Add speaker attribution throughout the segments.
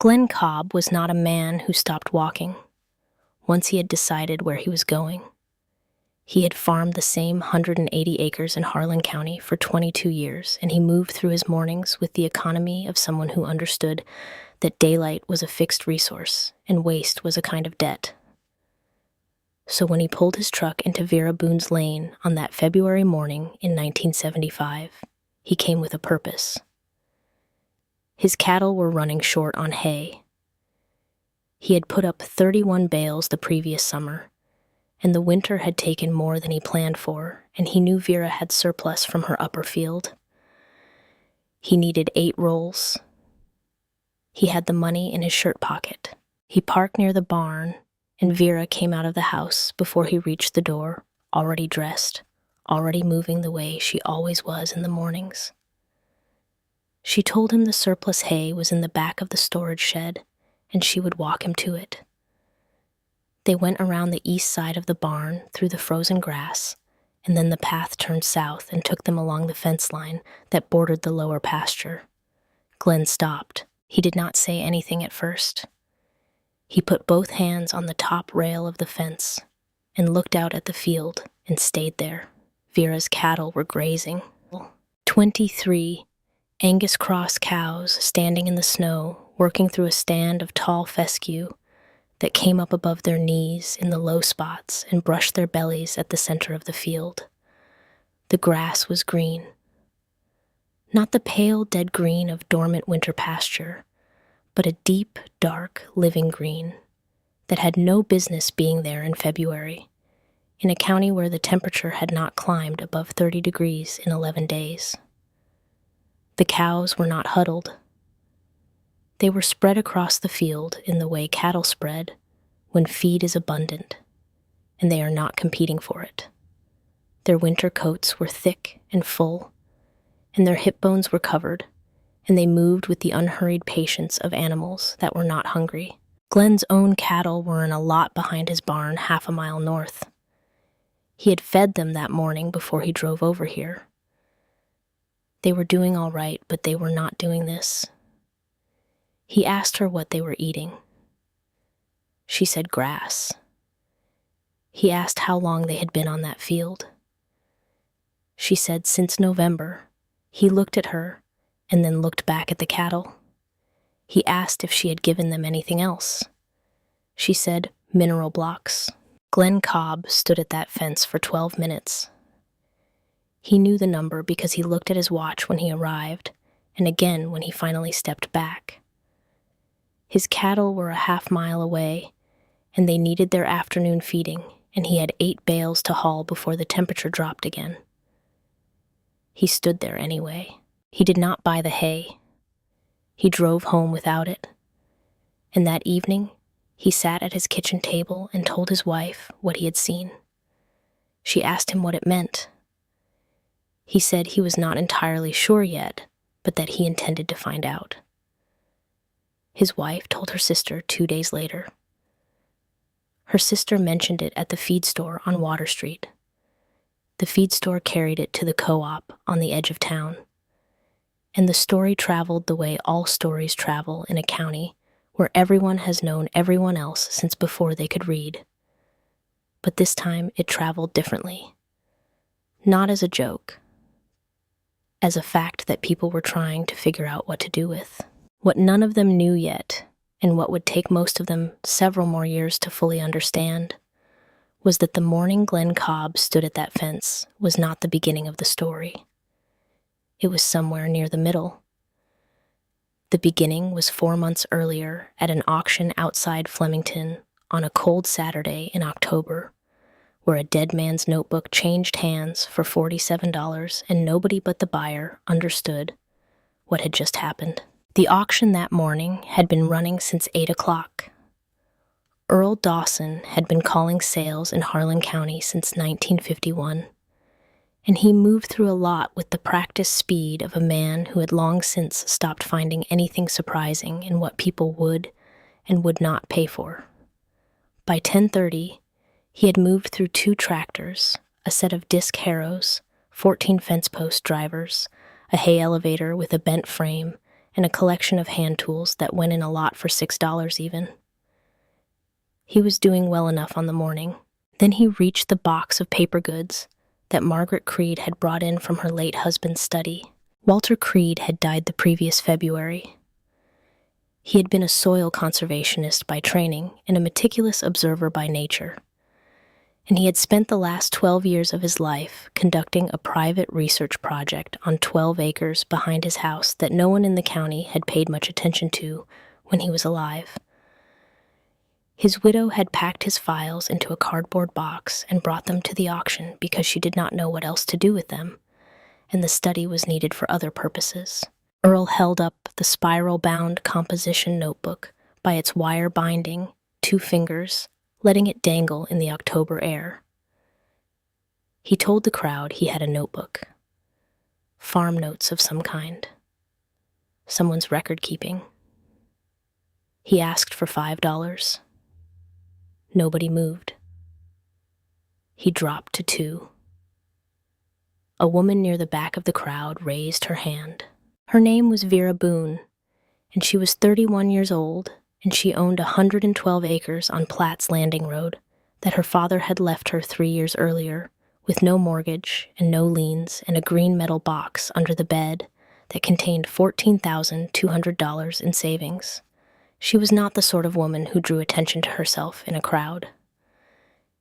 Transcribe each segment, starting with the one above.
Speaker 1: Glenn Cobb was not a man who stopped walking once he had decided where he was going. He had farmed the same 180 acres in Harlan County for 22 years, and he moved through his mornings with the economy of someone who understood that daylight was a fixed resource and waste was a kind of debt. So when he pulled his truck into Vera Boone's lane on that February morning in 1975, he came with a purpose. His cattle were running short on hay. He had put up 31 bales the previous summer, and the winter had taken more than he planned for, and he knew Vera had surplus from her upper field. He needed 8 rolls. He had the money in his shirt pocket. He parked near the barn, and Vera came out of the house before he reached the door, already dressed, already moving the way she always was in the mornings. She told him the surplus hay was in the back of the storage shed, and she would walk him to it. They went around the east side of the barn through the frozen grass, and then the path turned south and took them along the fence line that bordered the lower pasture. Glenn stopped. He did not say anything at first. He put both hands on the top rail of the fence and looked out at the field and stayed there. Vera's cattle were grazing. 23 Angus Cross cows standing in the snow, working through a stand of tall fescue that came up above their knees in the low spots and brushed their bellies at the center of the field. The grass was green. Not the pale, dead green of dormant winter pasture, but a deep, dark, living green that had no business being there in February, in a county where the temperature had not climbed above 30 degrees in 11 days. The cows were not huddled. They were spread across the field in the way cattle spread when feed is abundant, and they are not competing for it. Their winter coats were thick and full, and their hip bones were covered, and they moved with the unhurried patience of animals that were not hungry. Glenn's own cattle were in a lot behind his barn 1/2 a mile north. He had fed them that morning before he drove over here. They were doing all right, but they were not doing this. He asked her what they were eating. She said grass. He asked how long they had been on that field. She said since November. He looked at her and then looked back at the cattle. He asked if she had given them anything else. She said mineral blocks. Glenn Cobb stood at that fence for 12 minutes. He knew the number because he looked at his watch when he arrived, and again when he finally stepped back. His cattle were a 1/2 mile away, and they needed their afternoon feeding, and he had 8 bales to haul before the temperature dropped again. He stood there anyway. He did not buy the hay. He drove home without it. And that evening, he sat at his kitchen table and told his wife what he had seen. She asked him what it meant. He said he was not entirely sure yet, but that he intended to find out. His wife told her sister 2 days later. Her sister mentioned it at the feed store on Water Street. The feed store carried it to the co-op on the edge of town. And the story traveled the way all stories travel in a county where everyone has known everyone else since before they could read. But this time it traveled differently. Not as a joke, as a fact that people were trying to figure out what to do with. What none of them knew yet, and what would take most of them several more years to fully understand, was that the morning Glenn Cobb stood at that fence was not the beginning of the story. It was somewhere near the middle. The beginning was 4 months earlier at an auction outside Flemington on a cold Saturday in October, where a dead man's notebook changed hands for $47 and nobody but the buyer understood what had just happened. The auction that morning had been running since 8 o'clock. Earl Dawson had been calling sales in Harlan County since 1951, and he moved through a lot with the practiced speed of a man who had long since stopped finding anything surprising in what people would and would not pay for. By 10:30, he had moved through 2 tractors, a set of disc harrows, 14 fence post drivers, a hay elevator with a bent frame, and a collection of hand tools that went in a lot for $6 even. He was doing well enough on the morning. Then he reached the box of paper goods that Margaret Creed had brought in from her late husband's study. Walter Creed had died the previous February. He had been a soil conservationist by training and a meticulous observer by nature, and he had spent the last 12 years of his life conducting a private research project on 12 acres behind his house that no one in the county had paid much attention to when he was alive. His widow had packed his files into a cardboard box and brought them to the auction because she did not know what else to do with them, and the study was needed for other purposes. Earl held up the spiral-bound composition notebook by its wire binding, 2 fingers, letting it dangle in the October air. He told the crowd he had a notebook. Farm notes of some kind. Someone's record-keeping. He asked for $5. Nobody moved. He dropped to 2. A woman near the back of the crowd raised her hand. Her name was Vera Boone, and she was 31 years old, and she owned 112 acres on Platt's Landing Road that her father had left her 3 years earlier, with no mortgage and no liens and a green metal box under the bed that contained $14,200 in savings. She was not the sort of woman who drew attention to herself in a crowd.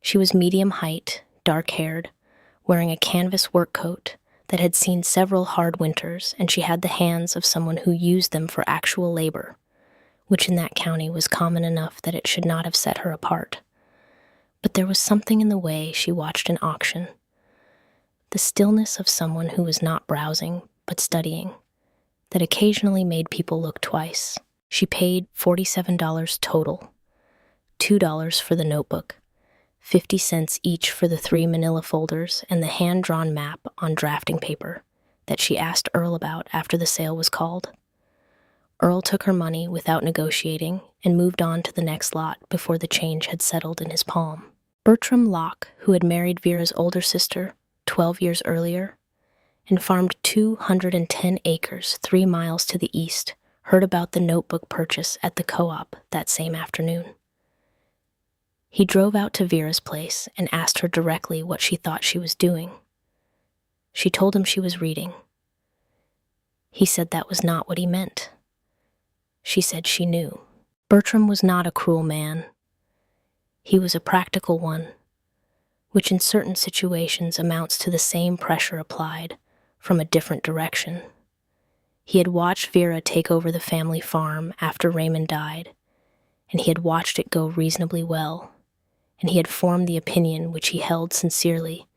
Speaker 1: She was medium height, dark-haired, wearing a canvas work coat that had seen several hard winters, and she had the hands of someone who used them for actual labor, which in that county was common enough that it should not have set her apart. But there was something in the way she watched an auction, the stillness of someone who was not browsing but studying, that occasionally made people look twice. She paid $47 total, $2 for the notebook, 50 cents each for the 3 manila folders and the hand-drawn map on drafting paper that she asked Earl about after the sale was called. Earl took her money without negotiating and moved on to the next lot before the change had settled in his palm. Bertram Locke, who had married Vera's older sister 12 years earlier and farmed 210 acres 3 miles to the east, heard about the notebook purchase at the co-op that same afternoon. He drove out to Vera's place and asked her directly what she thought she was doing. She told him she was reading. He said that was not what he meant. She said she knew. Bertram was not a cruel man. He was a practical one, which in certain situations amounts to the same pressure applied from a different direction. He had watched Vera take over the family farm after Raymond died, and he had watched it go reasonably well, and he had formed the opinion, which he held sincerely,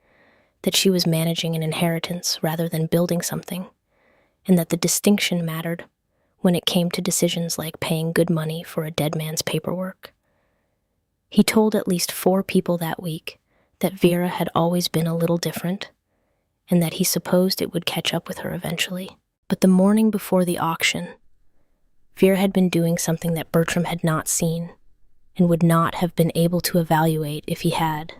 Speaker 1: that she was managing an inheritance rather than building something, and that the distinction mattered when it came to decisions like paying good money for a dead man's paperwork. He told at least 4 people that week that Vera had always been a little different, and that he supposed it would catch up with her eventually. But the morning before the auction, Vera had been doing something that Bertram had not seen and would not have been able to evaluate if he had.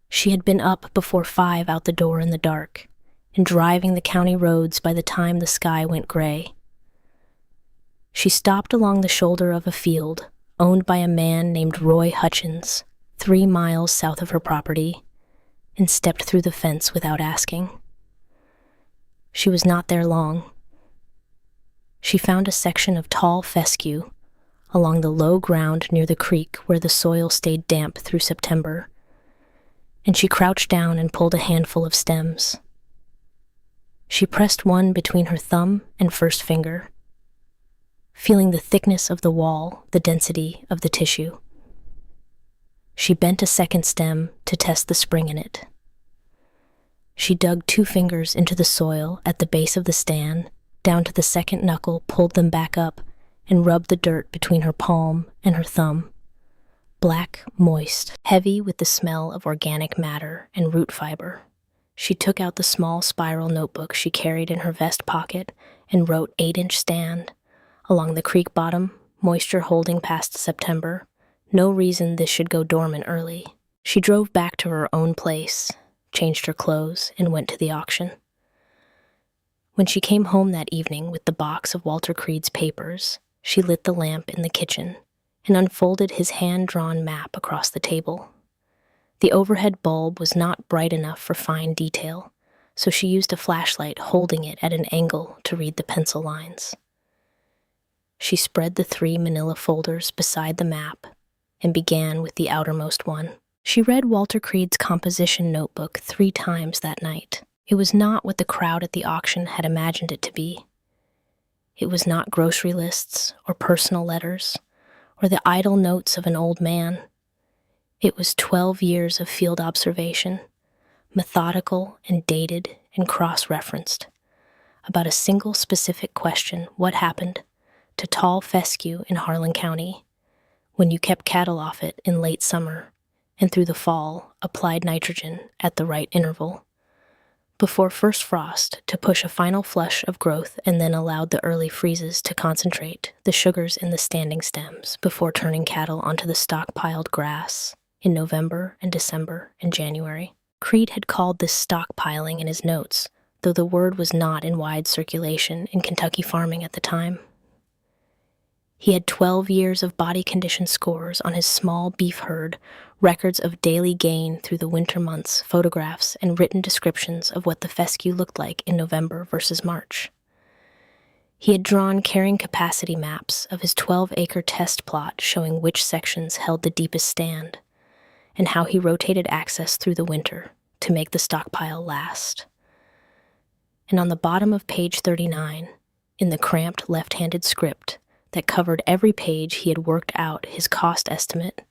Speaker 1: She had been up before 5 out the door in the dark and driving the county roads by the time the sky went gray. She stopped along the shoulder of a field owned by a man named Roy Hutchins, 3 miles south of her property, and stepped through the fence without asking. She was not there long. She found a section of tall fescue along the low ground near the creek where the soil stayed damp through September, and she crouched down and pulled a handful of stems. She pressed one between her thumb and first finger, feeling the thickness of the wall, the density of the tissue. She bent a second stem to test the spring in it. She dug 2 fingers into the soil at the base of the stand, down to the second knuckle, pulled them back up, and rubbed the dirt between her palm and her thumb. Black, moist, heavy with the smell of organic matter and root fiber. She took out the small spiral notebook she carried in her vest pocket and wrote 8-inch stand. Along the creek bottom, moisture holding past September. No reason this should go dormant early. She drove back to her own place, changed her clothes, and went to the auction. When she came home that evening with the box of Walter Creed's papers, she lit the lamp in the kitchen and unfolded his hand-drawn map across the table. The overhead bulb was not bright enough for fine detail, so she used a flashlight holding it at an angle to read the pencil lines. She spread the 3 manila folders beside the map and began with the outermost one. She read Walter Creed's composition notebook 3 times that night. It was not what the crowd at the auction had imagined it to be. It was not grocery lists or personal letters or the idle notes of an old man. It was 12 years of field observation, methodical and dated and cross-referenced, about a single specific question: what happened to tall fescue in Harlan County when you kept cattle off it in late summer and through the fall applied nitrogen at the right interval before first frost to push a final flush of growth and then allowed the early freezes to concentrate the sugars in the standing stems before turning cattle onto the stockpiled grass in November and December and January. Creed had called this stockpiling in his notes, though the word was not in wide circulation in Kentucky farming at the time. He had 12 years of body condition scores on his small beef herd, records of daily gain through the winter months, photographs, and written descriptions of what the fescue looked like in November versus March. He had drawn carrying capacity maps of his 12-acre test plot showing which sections held the deepest stand, and how he rotated access through the winter to make the stockpile last. And on the bottom of page 39, in the cramped left-handed script that covered every page, he had worked out his cost estimate,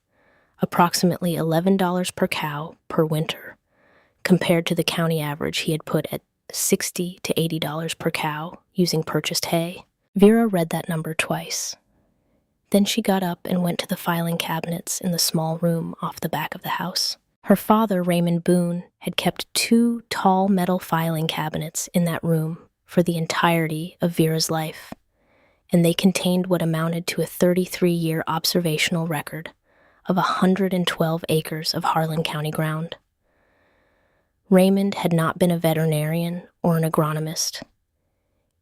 Speaker 1: approximately $11 per cow per winter, compared to the county average he had put at $60 to $80 per cow using purchased hay. Vera read that number twice. Then she got up and went to the filing cabinets in the small room off the back of the house. Her father, Raymond Boone, had kept 2 tall metal filing cabinets in that room for the entirety of Vera's life, and they contained what amounted to a 33-year observational record of 112 acres of Harlan County ground. Raymond had not been a veterinarian or an agronomist.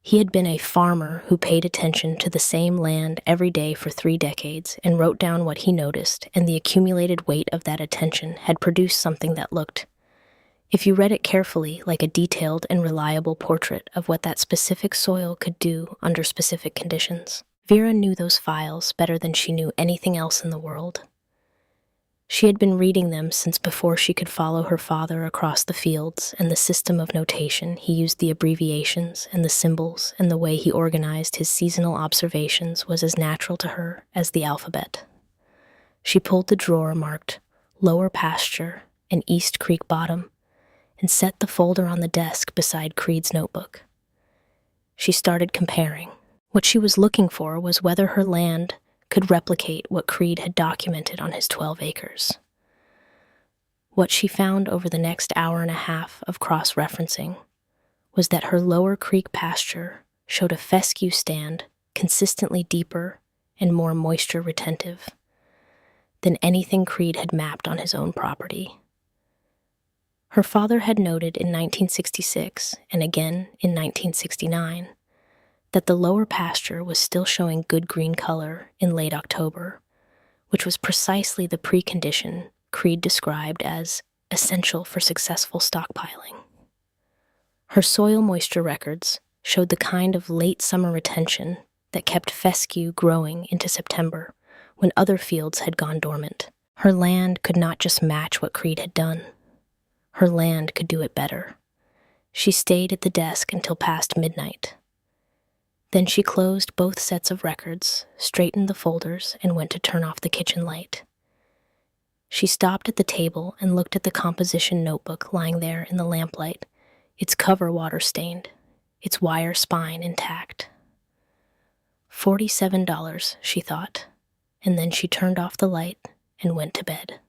Speaker 1: He had been a farmer who paid attention to the same land every day for 3 decades and wrote down what he noticed, and the accumulated weight of that attention had produced something that looked, if you read it carefully, like a detailed and reliable portrait of what that specific soil could do under specific conditions. Vera knew those files better than she knew anything else in the world. She had been reading them since before she could follow her father across the fields, and the system of notation he used, the abbreviations and the symbols, and the way he organized his seasonal observations was as natural to her as the alphabet. She pulled the drawer marked Lower Pasture and East Creek Bottom and set the folder on the desk beside Creed's notebook. She started comparing. What she was looking for was whether her land could replicate what Creed had documented on his 12 acres. What she found over the next hour and a half of cross-referencing was that her Lower Creek pasture showed a fescue stand consistently deeper and more moisture retentive than anything Creed had mapped on his own property. Her father had noted in 1966 and again in 1969 that the lower pasture was still showing good green color in late October, which was precisely the precondition Creed described as essential for successful stockpiling. Her soil moisture records showed the kind of late summer retention that kept fescue growing into September when other fields had gone dormant. Her land could not just match what Creed had done. Her land could do it better. She stayed at the desk until past midnight. Then she closed both sets of records, straightened the folders, and went to turn off the kitchen light. She stopped at the table and looked at the composition notebook lying there in the lamplight, its cover water-stained, its wire spine intact. $47, she thought, and then she turned off the light and went to bed.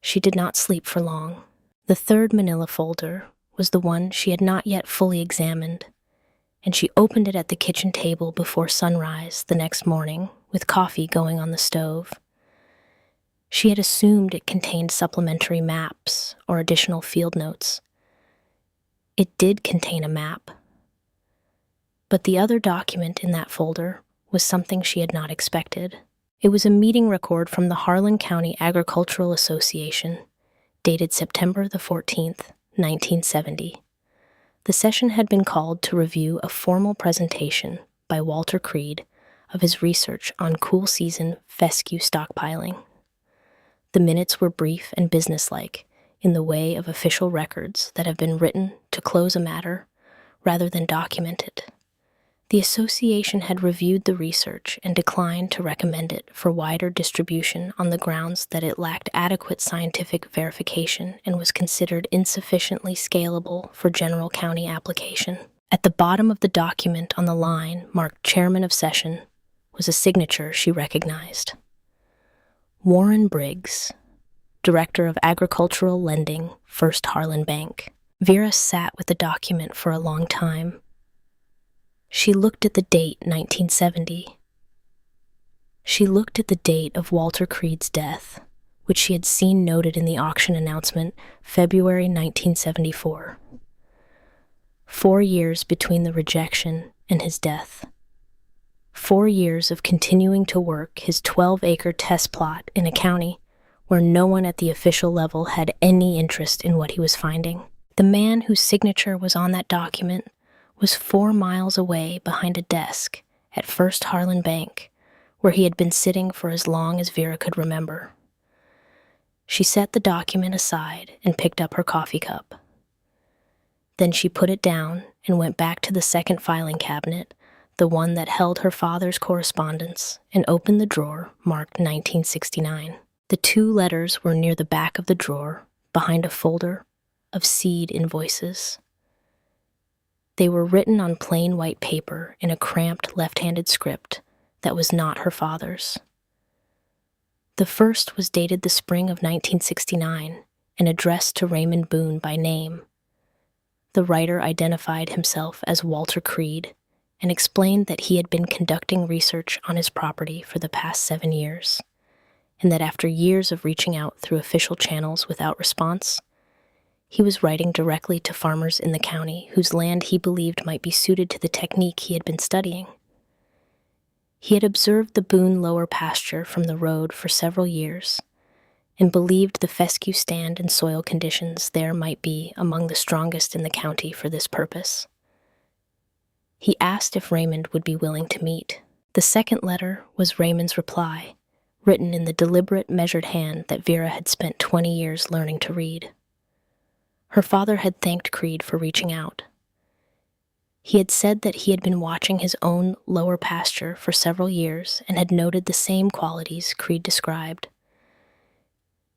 Speaker 1: She did not sleep for long. The third manila folder was the one she had not yet fully examined, and she opened it at the kitchen table before sunrise the next morning, with coffee going on the stove. She had assumed it contained supplementary maps or additional field notes. It did contain a map, But the other document in that folder was something she had not expected. It was a meeting record from the Harlan County Agricultural Association, dated September the 14th, 1970. The session had been called to review a formal presentation by Walter Creed of his research on cool season fescue stockpiling. The minutes were brief and businesslike in the way of official records that have been written to close a matter rather than document it. The association had reviewed the research and declined to recommend it for wider distribution on the grounds that it lacked adequate scientific verification and was considered insufficiently scalable for general county application. At the bottom of the document on the line marked Chairman of Session was a signature she recognized. Warren Briggs, Director of Agricultural Lending, First Harlan Bank. Vera sat with the document for a long time. She looked at the date 1970. She looked at the date of Walter Creed's death, which she had seen noted in the auction announcement, February 1974. 4 years between the rejection and his death. 4 years of continuing to work his 12-acre test plot in a county where no one at the official level had any interest in what he was finding. The man whose signature was on that document was 4 miles away behind a desk at First Harlan Bank, where he had been sitting for as long as Vera could remember. She set the document aside and picked up her coffee cup. Then she put it down and went back to the second filing cabinet, the one that held her father's correspondence, and opened the drawer marked 1969. The 2 letters were near the back of the drawer, behind a folder of seed invoices. They were written on plain white paper in a cramped left-handed script that was not her father's. The first was dated the spring of 1969 and addressed to Raymond Boone by name. The writer identified himself as Walter Creed and explained that he had been conducting research on his property for the past 7 years, and that after years of reaching out through official channels without response, he was writing directly to farmers in the county whose land he believed might be suited to the technique he had been studying. He had observed the Boone lower pasture from the road for several years and believed the fescue stand and soil conditions there might be among the strongest in the county for this purpose. He asked if Raymond would be willing to meet. The second letter was Raymond's reply, written in the deliberate, measured hand that Vera had spent 20 years learning to read. Her father had thanked Creed for reaching out. He had said that he had been watching his own lower pasture for several years and had noted the same qualities Creed described.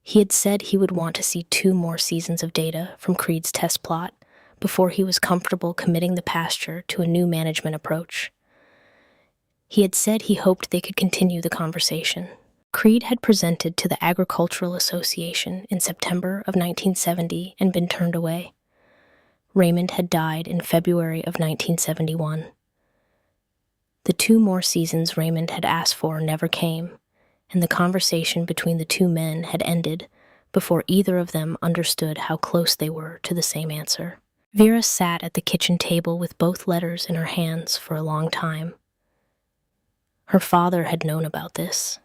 Speaker 1: He had said he would want to see 2 more seasons of data from Creed's test plot before he was comfortable committing the pasture to a new management approach. He had said he hoped they could continue the conversation. Creed had presented to the Agricultural Association in September of 1970 and been turned away. Raymond had died in February of 1971. The 2 more seasons Raymond had asked for never came, and the conversation between the 2 men had ended before either of them understood how close they were to the same answer. Vera sat at the kitchen table with both letters in her hands for a long time. Her father had known about this.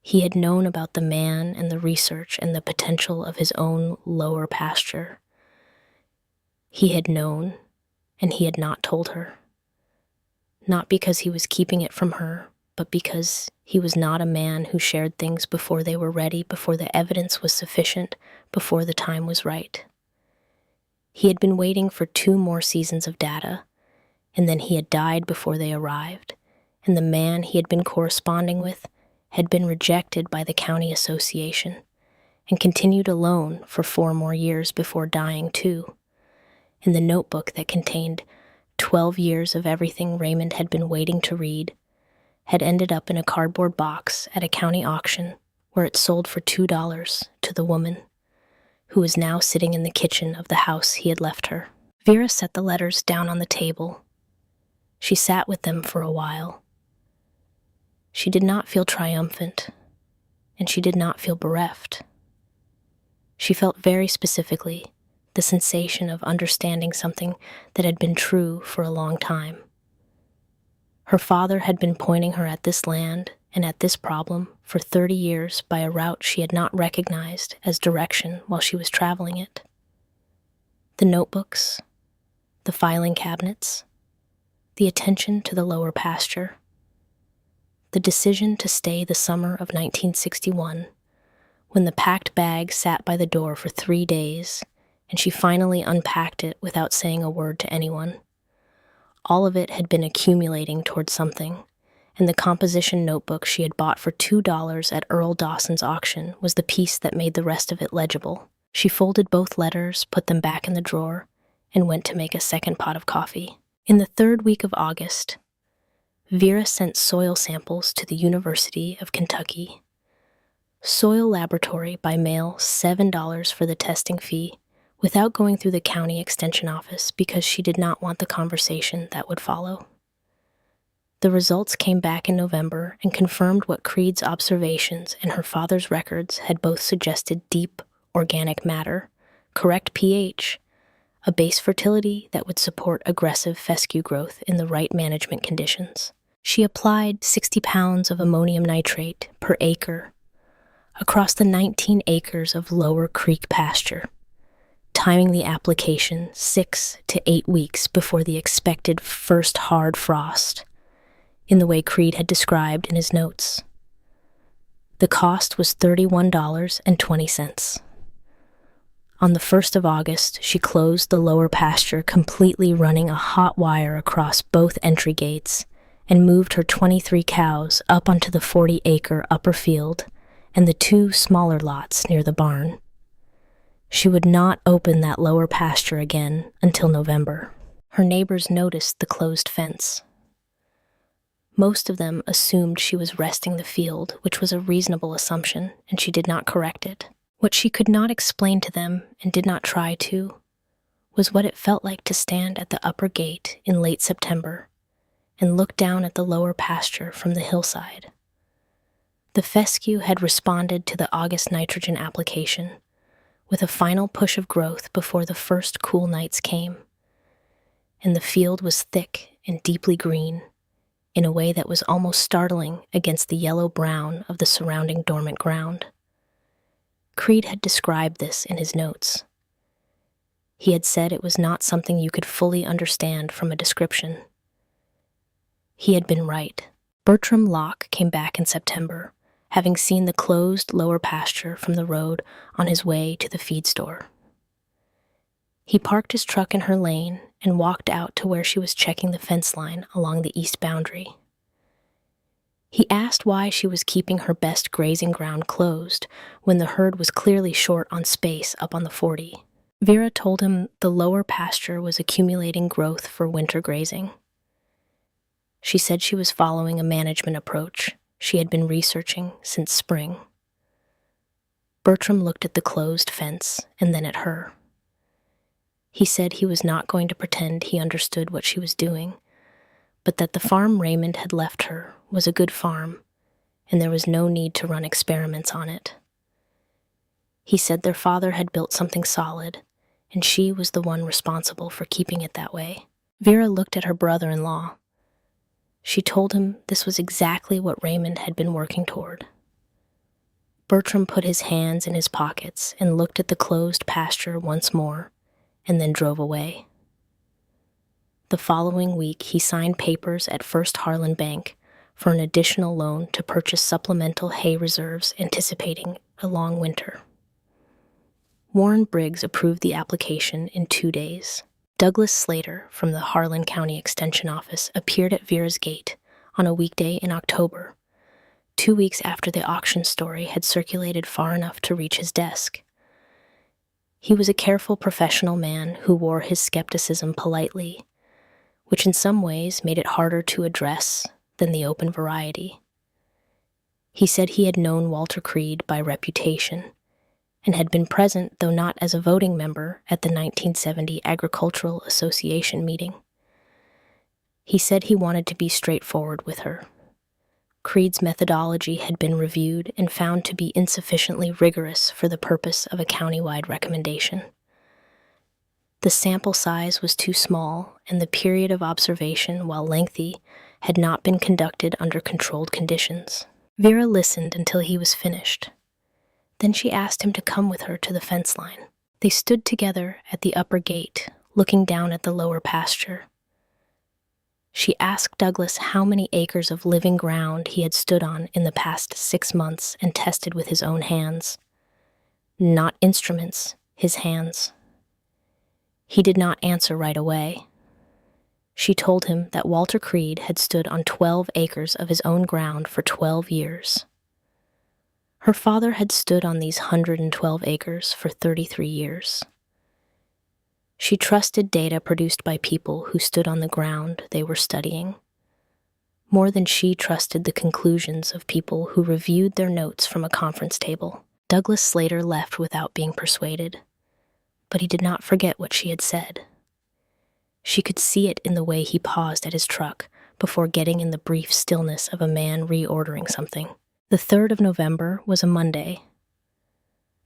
Speaker 1: He had known about the man and the research and the potential of his own lower pasture. He had known, and he had not told her. Not because he was keeping it from her, but because he was not a man who shared things before they were ready, before the evidence was sufficient, before the time was right. He had been waiting for 2 more seasons of data, and then he had died before they arrived, and the man he had been corresponding with had been rejected by the county association and continued alone for 4 more years before dying too. In the notebook that contained 12 years of everything Raymond had been waiting to read had ended up in a cardboard box at a county auction where it sold for $2 to the woman, who was now sitting in the kitchen of the house he had left her. Vera set the letters down on the table. She sat with them for a while. She did not feel triumphant, and she did not feel bereft. She felt very specifically the sensation of understanding something that had been true for a long time. Her father had been pointing her at this land and at this problem for 30 years by a route she had not recognized as direction while she was traveling it. The notebooks, the filing cabinets, the attention to the lower pasture, the decision to stay the summer of 1961, when the packed bag sat by the door for 3 days and she finally unpacked it without saying a word to anyone. All of it had been accumulating toward something, and the composition notebook she had bought for $2 at Earl Dawson's auction was the piece that made the rest of it legible. She folded both letters, put them back in the drawer, and went to make a second pot of coffee. In the third week of August, Vera sent soil samples to the University of Kentucky. Soil laboratory by mail, $7 for the testing fee, without going through the county extension office because she did not want the conversation that would follow. The results came back in November and confirmed what Creed's observations and her father's records had both suggested: deep organic matter, correct pH, a base fertility that would support aggressive fescue growth in the right management conditions. She applied 60 pounds of ammonium nitrate per acre across the 19 acres of lower creek pasture, timing the application 6 to 8 weeks before the expected first hard frost, in the way Creed had described in his notes. The cost was $31.20. On the 1st of August, she closed the lower pasture, completely running a hot wire across both entry gates, and moved her 23 cows up onto the 40-acre upper field and the 2 smaller lots near the barn. She would not open that lower pasture again until November. Her neighbors noticed the closed fence. Most of them assumed she was resting the field, which was a reasonable assumption, and she did not correct it. What she could not explain to them, and did not try to, was what it felt like to stand at the upper gate in late September and look down at the lower pasture from the hillside. The fescue had responded to the August nitrogen application with a final push of growth before the first cool nights came, and the field was thick and deeply green in a way that was almost startling against the yellow-brown of the surrounding dormant ground. Creed had described this in his notes. He had said it was not something you could fully understand from a description. He had been right. Bertram Locke came back in September, having seen the closed lower pasture from the road on his way to the feed store. He parked his truck in her lane and walked out to where she was checking the fence line along the east boundary. He asked why she was keeping her best grazing ground closed when the herd was clearly short on space up on the 40. Vera told him the lower pasture was accumulating growth for winter grazing. She said she was following a management approach she had been researching since spring. Bertram looked at the closed fence and then at her. He said he was not going to pretend he understood what she was doing, but that the farm Raymond had left her was a good farm, and there was no need to run experiments on it. He said their father had built something solid, and she was the one responsible for keeping it that way. Vera looked at her brother-in-law. She told him this was exactly what Raymond had been working toward. Bertram put his hands in his pockets and looked at the closed pasture once more, and then drove away. The following week, he signed papers at First Harlan Bank for an additional loan to purchase supplemental hay reserves, anticipating a long winter. Warren Briggs approved the application in 2 days. Douglas Slater from the Harlan County Extension Office appeared at Vera's gate on a weekday in October, 2 weeks after the auction story had circulated far enough to reach his desk. He was a careful professional man who wore his skepticism politely, which in some ways made it harder to address than the open variety. He said he had known Walter Creed by reputation and had been present, though not as a voting member, at the 1970 Agricultural Association meeting. He said he wanted to be straightforward with her. Creed's methodology had been reviewed and found to be insufficiently rigorous for the purpose of a countywide recommendation. The sample size was too small, and the period of observation, while lengthy, had not been conducted under controlled conditions. Vera listened until he was finished. Then she asked him to come with her to the fence line. They stood together at the upper gate, looking down at the lower pasture. She asked Douglas how many acres of living ground he had stood on in the past 6 months and tested with his own hands. Not instruments, his hands. He did not answer right away. She told him that Walter Creed had stood on 12 acres of his own ground for 12 years. Her father had stood on these 112 acres for 33 years. She trusted data produced by people who stood on the ground they were studying, more than she trusted the conclusions of people who reviewed their notes from a conference table. Douglas Slater left without being persuaded, but he did not forget what she had said. She could see it in the way he paused at his truck before getting in the brief stillness of a man reordering something. The 3rd of November was a Monday.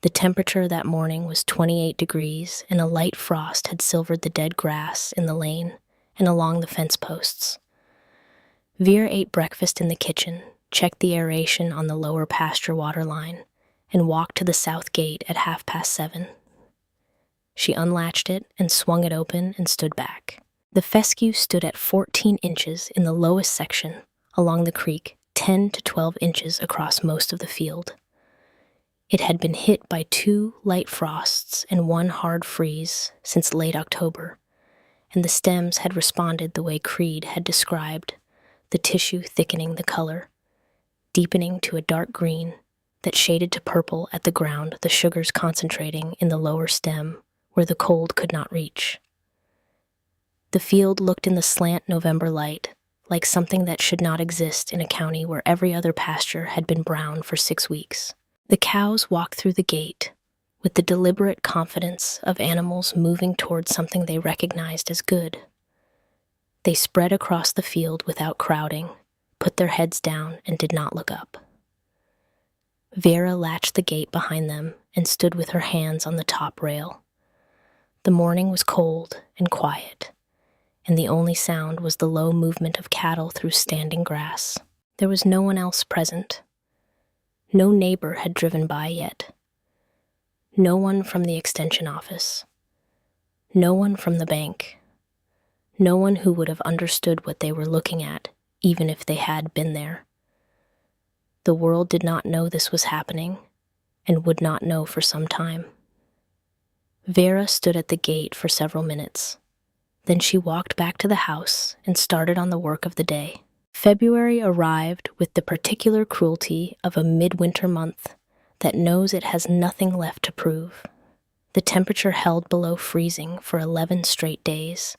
Speaker 1: The temperature that morning was 28 degrees, and a light frost had silvered the dead grass in the lane and along the fence posts. Vera ate breakfast in the kitchen, checked the aeration on the lower pasture water line, and walked to the south gate at 7:30. She unlatched it and swung it open and stood back. The fescue stood at 14 inches in the lowest section along the creek, 10 to 12 inches across most of the field. It had been hit by 2 light frosts and 1 hard freeze since late October, and the stems had responded the way Creed had described, the tissue thickening the color, deepening to a dark green that shaded to purple at the ground, the sugars concentrating in the lower stem where the cold could not reach. The field looked in the slant November light like something that should not exist in a county where every other pasture had been brown for 6 weeks. The cows walked through the gate with the deliberate confidence of animals moving towards something they recognized as good. They spread across the field without crowding, put their heads down, and did not look up. Vera latched the gate behind them and stood with her hands on the top rail. The morning was cold and quiet, and the only sound was the low movement of cattle through standing grass. There was no one else present. No neighbor had driven by yet. No one from the extension office. No one from the bank. No one who would have understood what they were looking at, even if they had been there. The world did not know this was happening, and would not know for some time. Vera stood at the gate for several minutes. Then she walked back to the house and started on the work of the day. February arrived with the particular cruelty of a midwinter month that knows it has nothing left to prove. The temperature held below freezing for 11 straight days,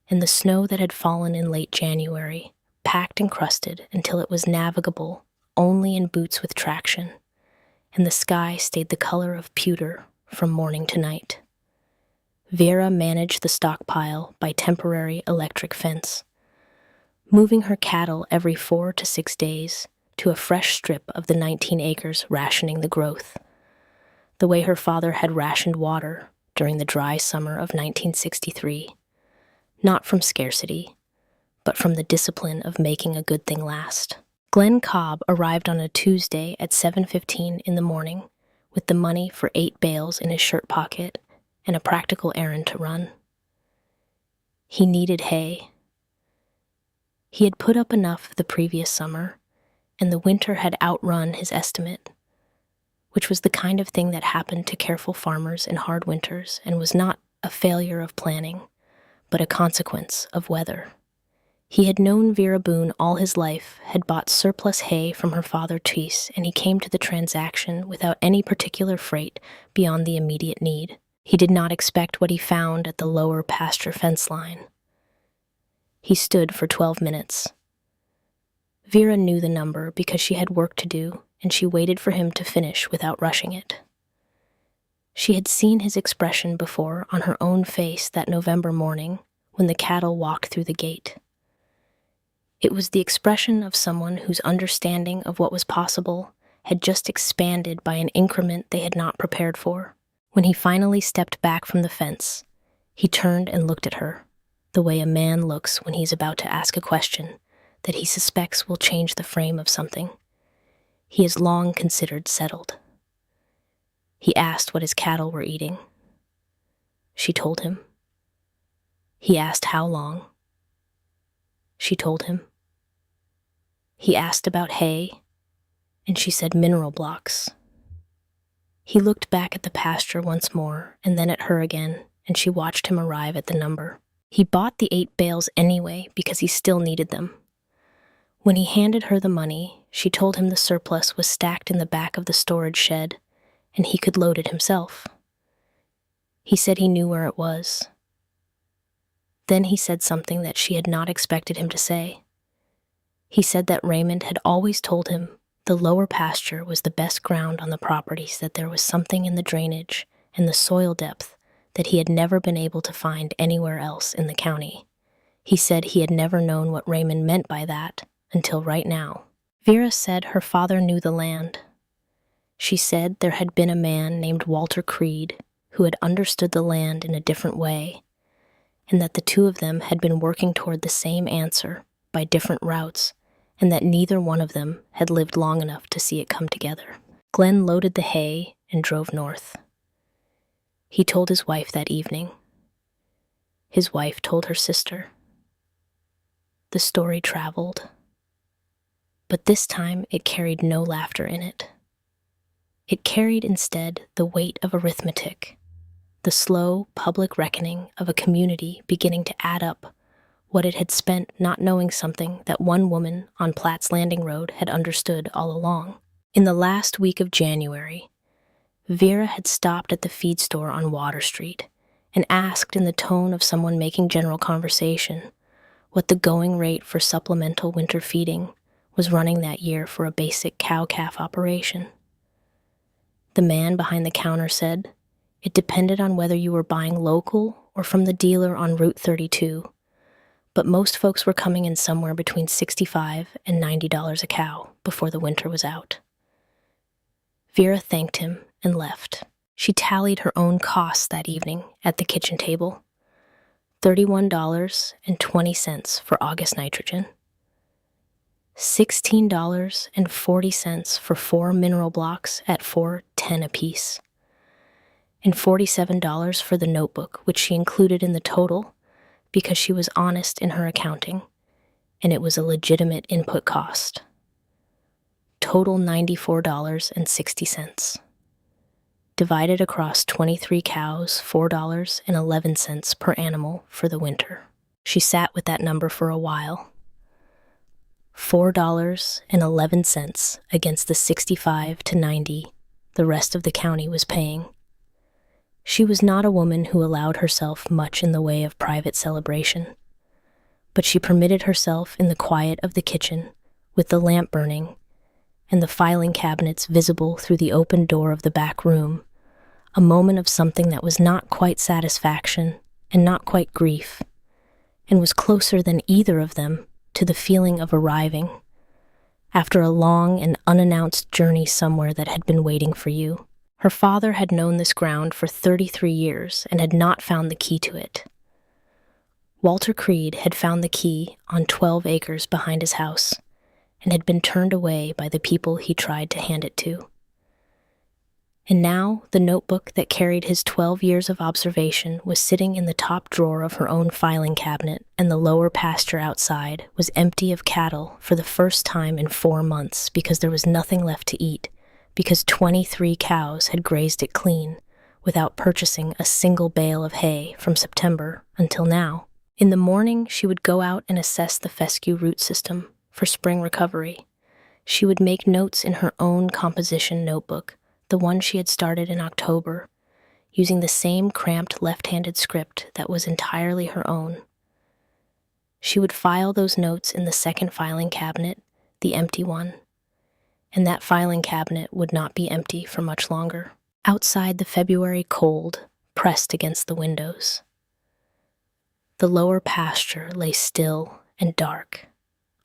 Speaker 1: and the snow that had fallen in late January packed and crusted until it was navigable only in boots with traction, and the sky stayed the color of pewter from morning to night. Vera managed the stockpile by temporary electric fence, moving her cattle every 4 to 6 days to a fresh strip of the 19 acres, rationing the growth, the way her father had rationed water during the dry summer of 1963, not from scarcity, but from the discipline of making a good thing last. Glenn Cobb arrived on a Tuesday at 7:15 in the morning with the money for 8 bales in his shirt pocket and a practical errand to run. He needed hay. He had put up enough the previous summer, and the winter had outrun his estimate, which was the kind of thing that happened to careful farmers in hard winters and was not a failure of planning, but a consequence of weather. He had known Vera Boone all his life, had bought surplus hay from her father Teese, and he came to the transaction without any particular freight beyond the immediate need. He did not expect what he found at the lower pasture fence line. He stood for 12 minutes. Vera knew the number because she had work to do, and she waited for him to finish without rushing it. She had seen his expression before on her own face that November morning when the cattle walked through the gate. It was the expression of someone whose understanding of what was possible had just expanded by an increment they had not prepared for. When he finally stepped back from the fence, He turned and looked at her, the way a man looks when he's about to ask a question that he suspects will change the frame of something he has long considered settled. He asked what his cattle were eating. She told him. He asked how long. She told him. He asked about hay, and she said mineral blocks. He looked back at the pasture once more, and then at her again, and she watched him arrive at the number. He bought the 8 bales anyway because he still needed them. When he handed her the money, she told him the surplus was stacked in the back of the storage shed, and he could load it himself. He said he knew where it was. Then he said something that she had not expected him to say. He said that Raymond had always told him the lower pasture was the best ground on the properties, that there was something in the drainage and the soil depth that he had never been able to find anywhere else in the county. He said he had never known what Raymond meant by that until right now. Vera said her father knew the land. She said there had been a man named Walter Creed who had understood the land in a different way, and that the two of them had been working toward the same answer by different routes, and that neither one of them had lived long enough to see it come together. Glenn loaded the hay and drove north. He told his wife that evening. His wife told her sister. The story traveled, but this time it carried no laughter in it. It carried instead the weight of arithmetic, the slow public reckoning of a community beginning to add up what it had spent not knowing something that one woman on Platt's Landing Road had understood all along. In the last week of January, Vera had stopped at the feed store on Water Street and asked in the tone of someone making general conversation what the going rate for supplemental winter feeding was running that year for a basic cow-calf operation. The man behind the counter said it depended on whether you were buying local or from the dealer on Route 32, but most folks were coming in somewhere between $65 and $90 a cow before the winter was out. Vera thanked him and left. She tallied her own costs that evening at the kitchen table. $31.20 for August nitrogen, $16.40 for 4 mineral blocks at $4.10 apiece, and $47 for the notebook, which she included in the total because she was honest in her accounting, and it was a legitimate input cost. Total $94.60. Divided across 23 cows, $4.11 per animal for the winter. She sat with that number for a while. $4.11 against the $65 to $90 the rest of the county was paying. She was not a woman who allowed herself much in the way of private celebration, but she permitted herself in the quiet of the kitchen, with the lamp burning and the filing cabinets visible through the open door of the back room, a moment of something that was not quite satisfaction and not quite grief, and was closer than either of them to the feeling of arriving, after a long and unannounced journey somewhere that had been waiting for you. Her father had known this ground for 33 years and had not found the key to it. Walter Creed had found the key on 12 acres behind his house and had been turned away by the people he tried to hand it to. And now the notebook that carried his 12 years of observation was sitting in the top drawer of her own filing cabinet, and the lower pasture outside was empty of cattle for the first time in 4 months because there was nothing left to eat, because 23 cows had grazed it clean without purchasing a single bale of hay from September until now. In the morning, she would go out and assess the fescue root system for spring recovery. She would make notes in her own composition notebook, the one she had started in October, using the same cramped left-handed script that was entirely her own. She would file those notes in the second filing cabinet, the empty one, and that filing cabinet would not be empty for much longer. Outside, the February cold pressed against the windows. The lower pasture lay still and dark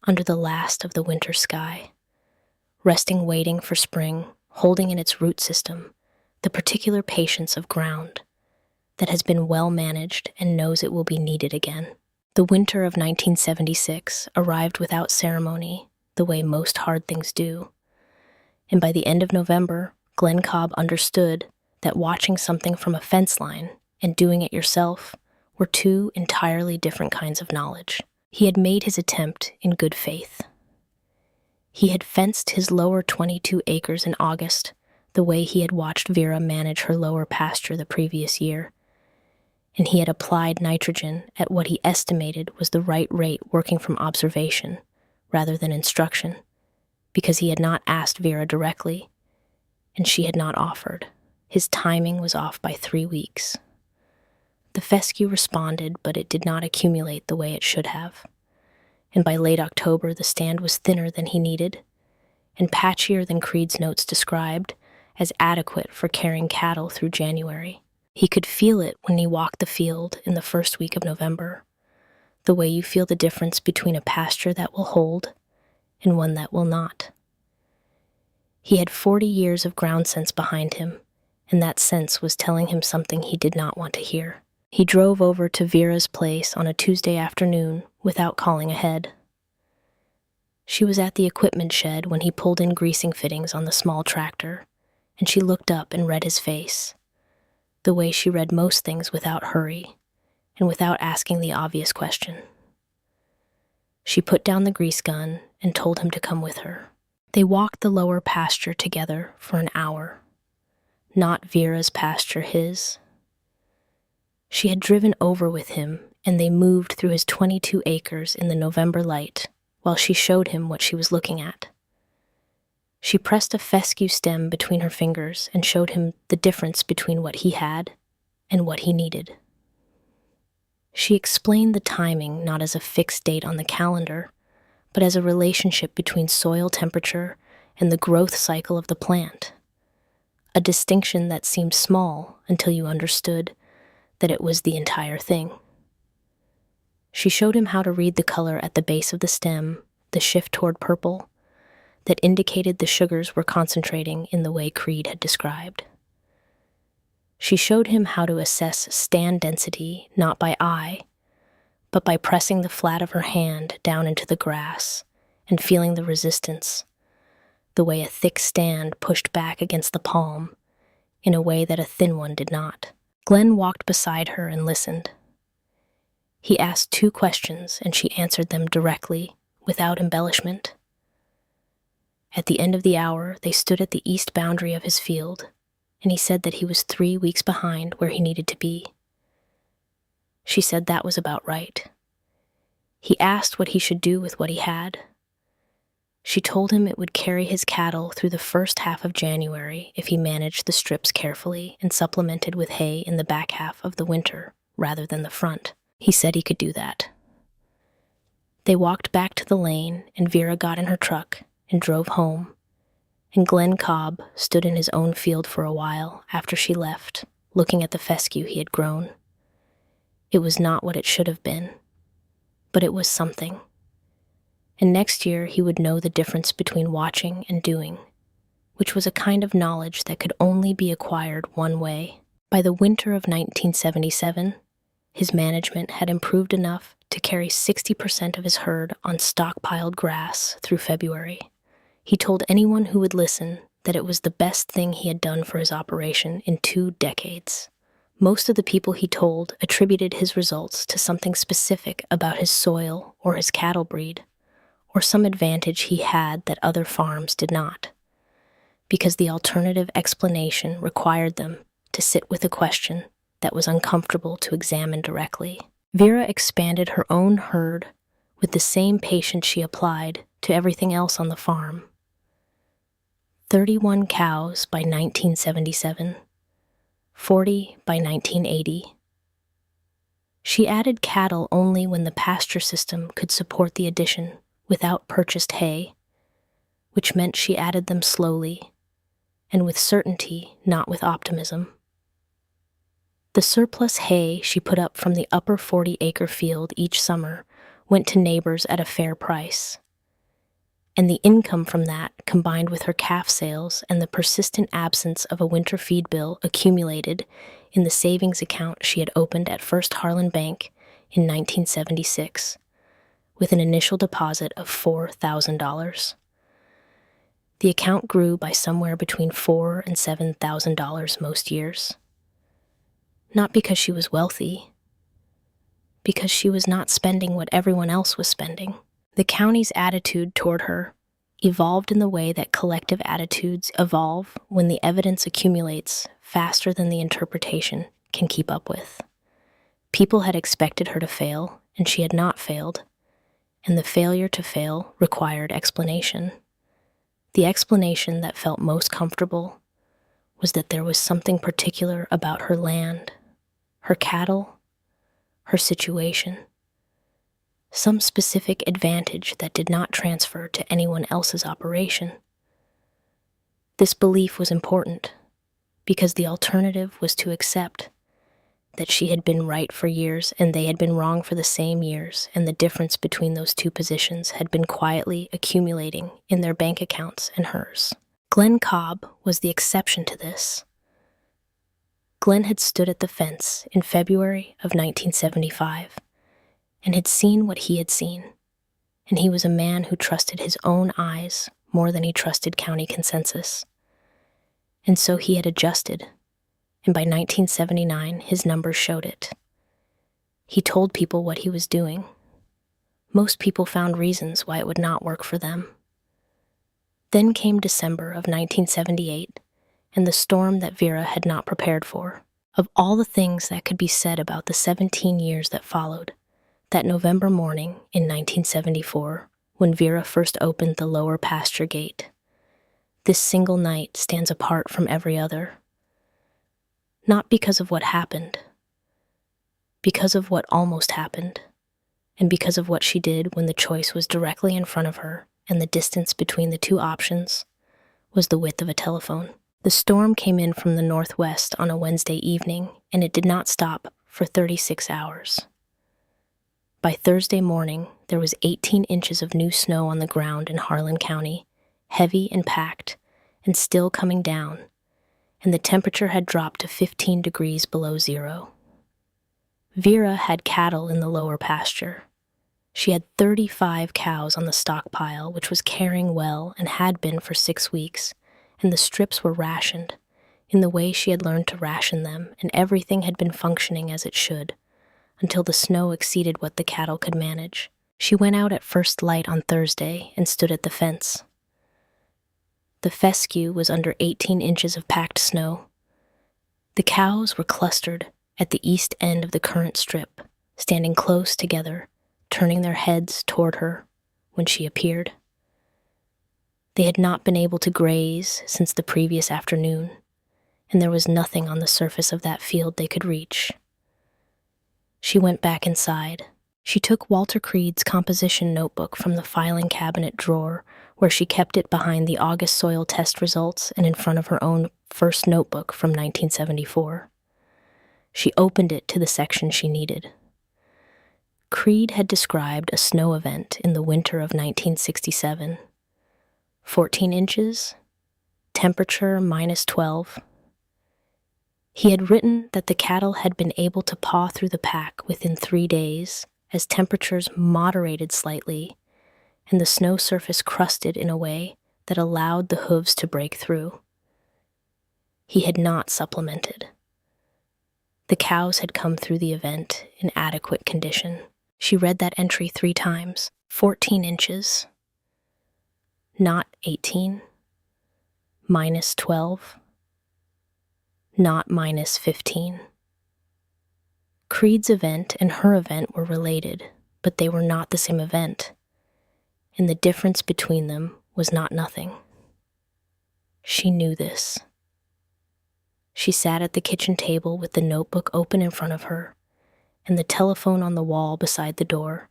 Speaker 1: under the last of the winter sky, resting waiting for spring, holding in its root system the particular patience of ground that has been well managed and knows it will be needed again. The winter of 1976 arrived without ceremony, the way most hard things do. And by the end of November, Glenn Cobb understood that watching something from a fence line and doing it yourself were two entirely different kinds of knowledge. He had made his attempt in good faith. He had fenced his lower 22 acres in August, the way he had watched Vera manage her lower pasture the previous year, and he had applied nitrogen at what he estimated was the right rate working from observation rather than instruction, because he had not asked Vera directly, and she had not offered. His timing was off by 3 weeks. The fescue responded, but it did not accumulate the way it should have. And by late October, the stand was thinner than he needed, and patchier than Creed's notes described as adequate for carrying cattle through January. He could feel it when he walked the field in the first week of November, the way you feel the difference between a pasture that will hold and one that will not. He had 40 years of ground sense behind him, and that sense was telling him something he did not want to hear. He drove over to Vera's place on a Tuesday afternoon without calling ahead. She was at the equipment shed when he pulled in greasing fittings on the small tractor, and she looked up and read his face, the way she read most things without hurry and without asking the obvious question. She put down the grease gun and told him to come with her. They walked the lower pasture together for an hour. Not Vera's pasture, his. She had driven over with him, and they moved through his 22 acres in the November light while she showed him what she was looking at. She pressed a fescue stem between her fingers and showed him the difference between what he had and what he needed. She explained the timing not as a fixed date on the calendar, but as a relationship between soil temperature and the growth cycle of the plant, a distinction that seemed small until you understood that it was the entire thing. She showed him how to read the color at the base of the stem, the shift toward purple, that indicated the sugars were concentrating in the way Creed had described. She showed him how to assess stand density not by eye, but by pressing the flat of her hand down into the grass and feeling the resistance, the way a thick stand pushed back against the palm in a way that a thin one did not. Glenn walked beside her and listened. He asked 2 questions, and she answered them directly, without embellishment. At the end of the hour, they stood at the east boundary of his field, and he said that he was 3 weeks behind where he needed to be. She said that was about right. He asked what he should do with what he had. She told him it would carry his cattle through the first half of January if he managed the strips carefully and supplemented with hay in the back half of the winter rather than the front. He said he could do that. They walked back to the lane, and Vera got in her truck and drove home, and Glenn Cobb stood in his own field for a while after she left, looking at the fescue he had grown. It was not what it should have been, but it was something. And next year he would know the difference between watching and doing, which was a kind of knowledge that could only be acquired one way. By the winter of 1977, his management had improved enough to carry 60% of his herd on stockpiled grass through February. He told anyone who would listen that it was the best thing he had done for his operation in 2 decades. Most of the people he told attributed his results to something specific about his soil or his cattle breed, or some advantage he had that other farms did not, because the alternative explanation required them to sit with a question that was uncomfortable to examine directly. Vera expanded her own herd with the same patience she applied to everything else on the farm. 31 cows by 1977, 40 by 1980. She added cattle only when the pasture system could support the addition without purchased hay, which meant she added them slowly and with certainty, not with optimism. The surplus hay she put up from the upper 40-acre field each summer went to neighbors at a fair price. And the income from that, combined with her calf sales and the persistent absence of a winter feed bill, accumulated in the savings account she had opened at First Harlan Bank in 1976, with an initial deposit of $4,000. The account grew by somewhere between $4,000 and $7,000 most years. Not because she was wealthy, because she was not spending what everyone else was spending. The county's attitude toward her evolved in the way that collective attitudes evolve when the evidence accumulates faster than the interpretation can keep up with. People had expected her to fail, and she had not failed, and the failure to fail required explanation. The explanation that felt most comfortable was that there was something particular about her land, her cattle, her situation, some specific advantage that did not transfer to anyone else's operation. This belief was important because the alternative was to accept that she had been right for years and they had been wrong for the same years, and the difference between those two positions had been quietly accumulating in their bank accounts and hers. Glenn Cobb was the exception to this. Glenn had stood at the fence in February of 1975 and had seen what he had seen, and he was a man who trusted his own eyes more than he trusted county consensus. And so he had adjusted, and by 1979, his numbers showed it. He told people what he was doing. Most people found reasons why it would not work for them. Then came December of 1978, and the storm that Vera had not prepared for. Of all the things that could be said about the 17 years that followed, that November morning in 1974, when Vera first opened the lower pasture gate, this single night stands apart from every other. Not because of what happened, because of what almost happened, and because of what she did when the choice was directly in front of her and the distance between the two options was the width of a telephone. The storm came in from the northwest on a Wednesday evening, and it did not stop for 36 hours. By Thursday morning, there was 18 inches of new snow on the ground in Harlan County, heavy and packed, and still coming down, and the temperature had dropped to 15 degrees below zero. Vera had cattle in the lower pasture. She had 35 cows on the stockpile, which was carrying well and had been for 6 weeks, and the strips were rationed in the way she had learned to ration them, and everything had been functioning as it should, until the snow exceeded what the cattle could manage. She went out at first light on Thursday and stood at the fence. The fescue was under 18 inches of packed snow. The cows were clustered at the east end of the current strip, standing close together, turning their heads toward her when she appeared. They had not been able to graze since the previous afternoon, and there was nothing on the surface of that field they could reach. She went back inside. She took Walter Creed's composition notebook from the filing cabinet drawer, where she kept it behind the August soil test results and in front of her own first notebook from 1974. She opened it to the section she needed. Creed had described a snow event in the winter of 1967. 14 inches, temperature -12. He had written that the cattle had been able to paw through the pack within 3 days as temperatures moderated slightly and the snow surface crusted in a way that allowed the hooves to break through. He had not supplemented. The cows had come through the event in adequate condition. She read that entry 3 times. 14 inches. Not 18. -12. Not -15. Creed's event and her event were related, but they were not the same event, and the difference between them was not nothing. She knew this. She sat at the kitchen table with the notebook open in front of her and the telephone on the wall beside the door,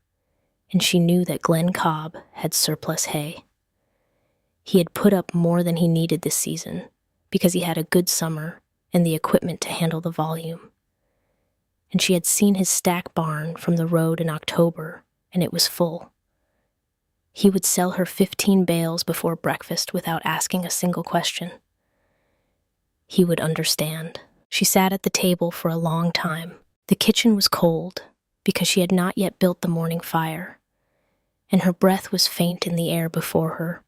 Speaker 1: and she knew that Glenn Cobb had surplus hay. He had put up more than he needed this season because he had a good summer and the equipment to handle the volume. And she had seen his stack barn from the road in October, and it was full. He would sell her 15 bales before breakfast without asking a single question. He would understand. She sat at the table for a long time. The kitchen was cold because she had not yet built the morning fire, and her breath was faint in the air before her,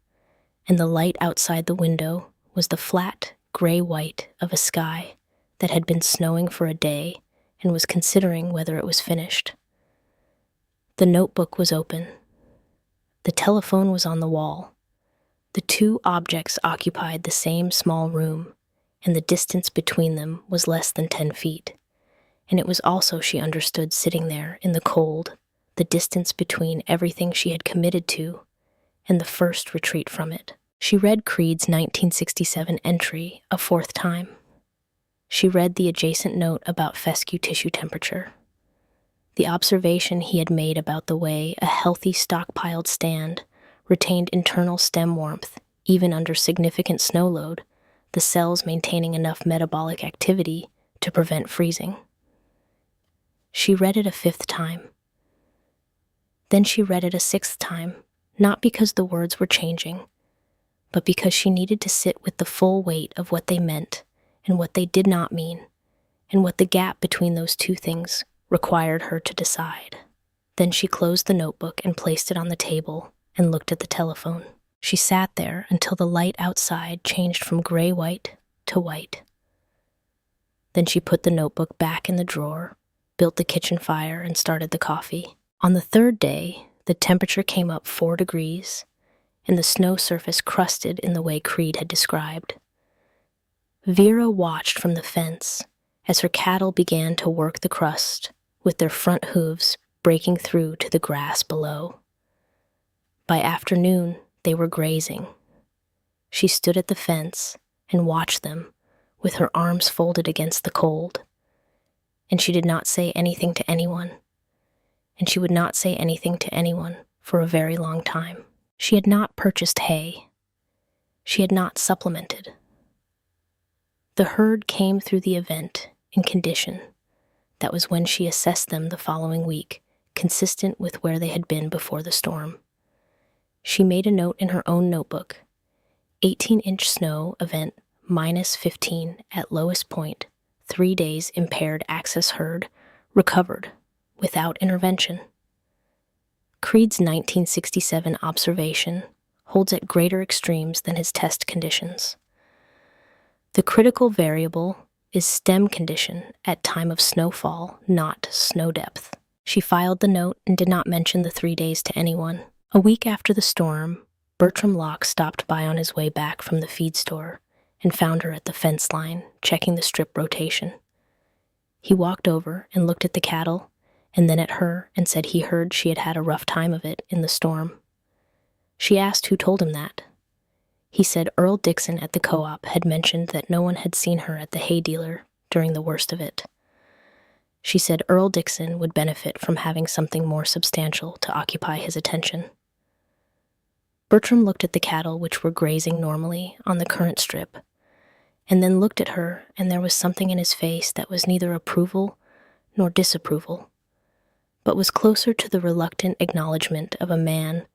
Speaker 1: and the light outside the window was the flat, gray-white of a sky that had been snowing for a day and was considering whether it was finished. The notebook was open. The telephone was on the wall. The two objects occupied the same small room, and the distance between them was less than 10 feet. And it was also, she understood, sitting there in the cold, the distance between everything she had committed to and the first retreat from it. She read Creed's 1967 entry a fourth time. She read the adjacent note about fescue tissue temperature, the observation he had made about the way a healthy stockpiled stand retained internal stem warmth even under significant snow load, the cells maintaining enough metabolic activity to prevent freezing. She read it a fifth time. Then she read it a sixth time, not because the words were changing, but because she needed to sit with the full weight of what they meant and what they did not mean, and what the gap between those two things required her to decide. Then she closed the notebook and placed it on the table and looked at the telephone. She sat there until the light outside changed from gray-white to white. Then she put the notebook back in the drawer, built the kitchen fire, and started the coffee. On the third day, the temperature came up 4 degrees, and the snow surface crusted in the way Creed had described. Vera watched from the fence as her cattle began to work the crust, with their front hooves breaking through to the grass below. By afternoon, they were grazing. She stood at the fence and watched them, with her arms folded against the cold. And she did not say anything to anyone. And she would not say anything to anyone for a very long time. She had not purchased hay. She had not supplemented. The herd came through the event in condition. That was when she assessed them the following week, consistent with where they had been before the storm. She made a note in her own notebook. 18-inch snow event, -15 at lowest point, 3 days impaired access herd, recovered, without intervention. Creed's 1967 observation holds at greater extremes than his test conditions. The critical variable is stem condition at time of snowfall, not snow depth. She filed the note and did not mention the 3 days to anyone. A week after the storm, Bertram Locke stopped by on his way back from the feed store and found her at the fence line, checking the strip rotation. He walked over and looked at the cattle, and then at her, and said he heard she had had a rough time of it in the storm. She asked who told him that. He said Earl Dixon at the co-op had mentioned that no one had seen her at the hay dealer during the worst of it. She said Earl Dixon would benefit from having something more substantial to occupy his attention. Bertram looked at the cattle which were grazing normally on the current strip, and then looked at her, and there was something in his face that was neither approval nor disapproval, but was closer to the reluctant acknowledgement of a man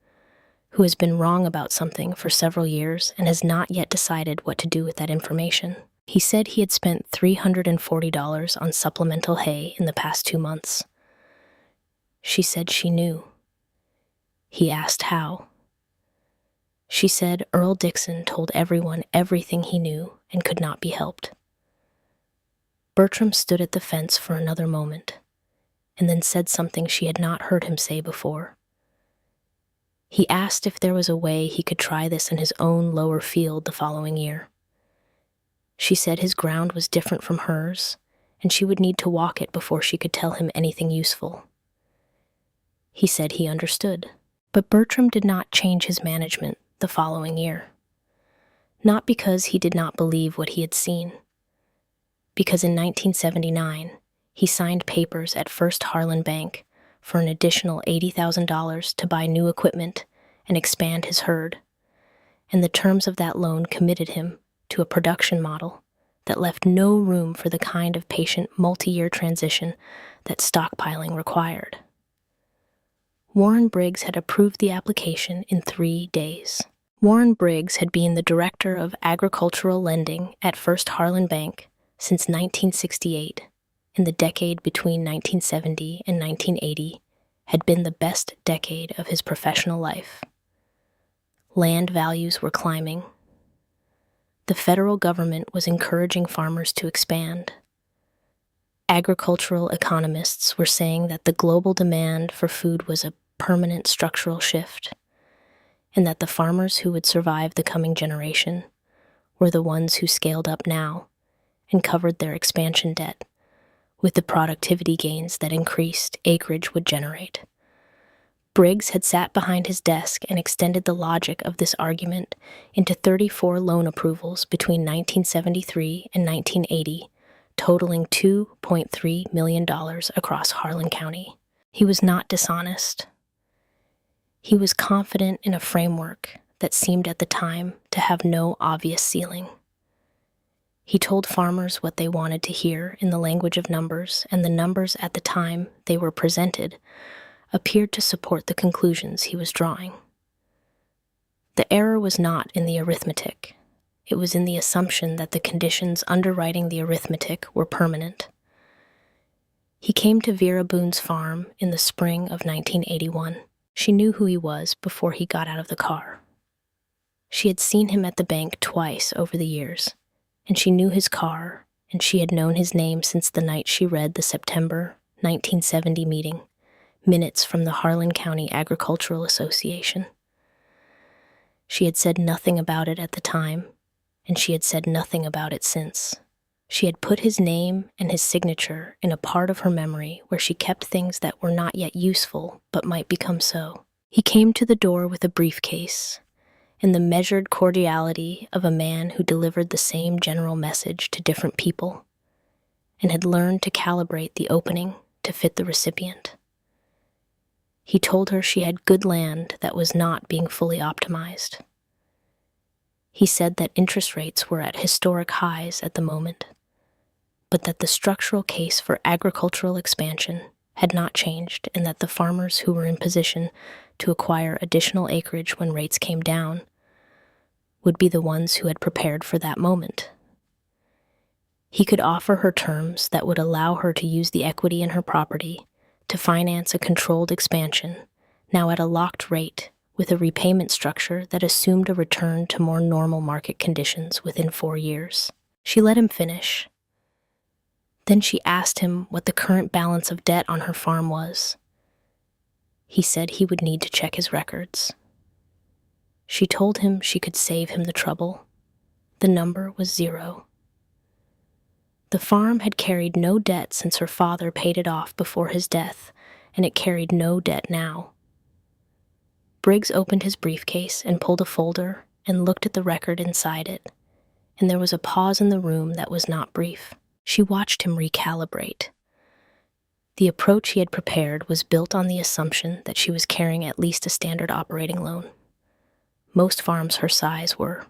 Speaker 1: who has been wrong about something for several years and has not yet decided what to do with that information. He said he had spent $340 on supplemental hay in the past 2 months. She said she knew. He asked how. She said Earl Dixon told everyone everything he knew and could not be helped. Bertram stood at the fence for another moment, and then said something she had not heard him say before. He asked if there was a way he could try this in his own lower field the following year. She said his ground was different from hers, and she would need to walk it before she could tell him anything useful. He said he understood, but Bertram did not change his management the following year. Not because he did not believe what he had seen. Because in 1979, he signed papers at First Harlan Bank for an additional $80,000 to buy new equipment and expand his herd, and the terms of that loan committed him to a production model that left no room for the kind of patient multi-year transition that stockpiling required. Warren Briggs had approved the application in 3 days. Warren Briggs had been the director of agricultural lending at First Harlan Bank since 1968, and the decade between 1970 and 1980 had been the best decade of his professional life. Land values were climbing. The federal government was encouraging farmers to expand. Agricultural economists were saying that the global demand for food was a permanent structural shift, and that the farmers who would survive the coming generation were the ones who scaled up now and covered their expansion debt with the productivity gains that increased acreage would generate. Briggs had sat behind his desk and extended the logic of this argument into 34 loan approvals between 1973 and 1980, totaling $2.3 million across Harlan County. He was not dishonest. He was confident in a framework that seemed at the time to have no obvious ceiling. He told farmers what they wanted to hear in the language of numbers, and the numbers at the time they were presented appeared to support the conclusions he was drawing. The error was not in the arithmetic. It was in the assumption that the conditions underwriting the arithmetic were permanent. He came to Vera Boone's farm in the spring of 1981. She knew who he was before he got out of the car. She had seen him at the bank twice over the years, and she knew his car, and she had known his name since the night she read the September 1970 meeting, minutes from the Harlan County Agricultural Association. She had said nothing about it at the time, and she had said nothing about it since. She had put his name and his signature in a part of her memory where she kept things that were not yet useful but might become so. He came to the door with a briefcase and the measured cordiality of a man who delivered the same general message to different people and had learned to calibrate the opening to fit the recipient. He told her she had good land that was not being fully optimized. He said that interest rates were at historic highs at the moment, but that the structural case for agricultural expansion had not changed, and that the farmers who were in position to acquire additional acreage when rates came down would be the ones who had prepared for that moment. He could offer her terms that would allow her to use the equity in her property to finance a controlled expansion, now at a locked rate, with a repayment structure that assumed a return to more normal market conditions within 4 years. She let him finish. Then she asked him what the current balance of debt on her farm was. He said he would need to check his records. She told him she could save him the trouble. The number was 0. The farm had carried no debt since her father paid it off before his death, and it carried no debt now. Briggs opened his briefcase and pulled a folder and looked at the record inside it, and there was a pause in the room that was not brief. She watched him recalibrate. The approach he had prepared was built on the assumption that she was carrying at least a standard operating loan. Most farms her size were.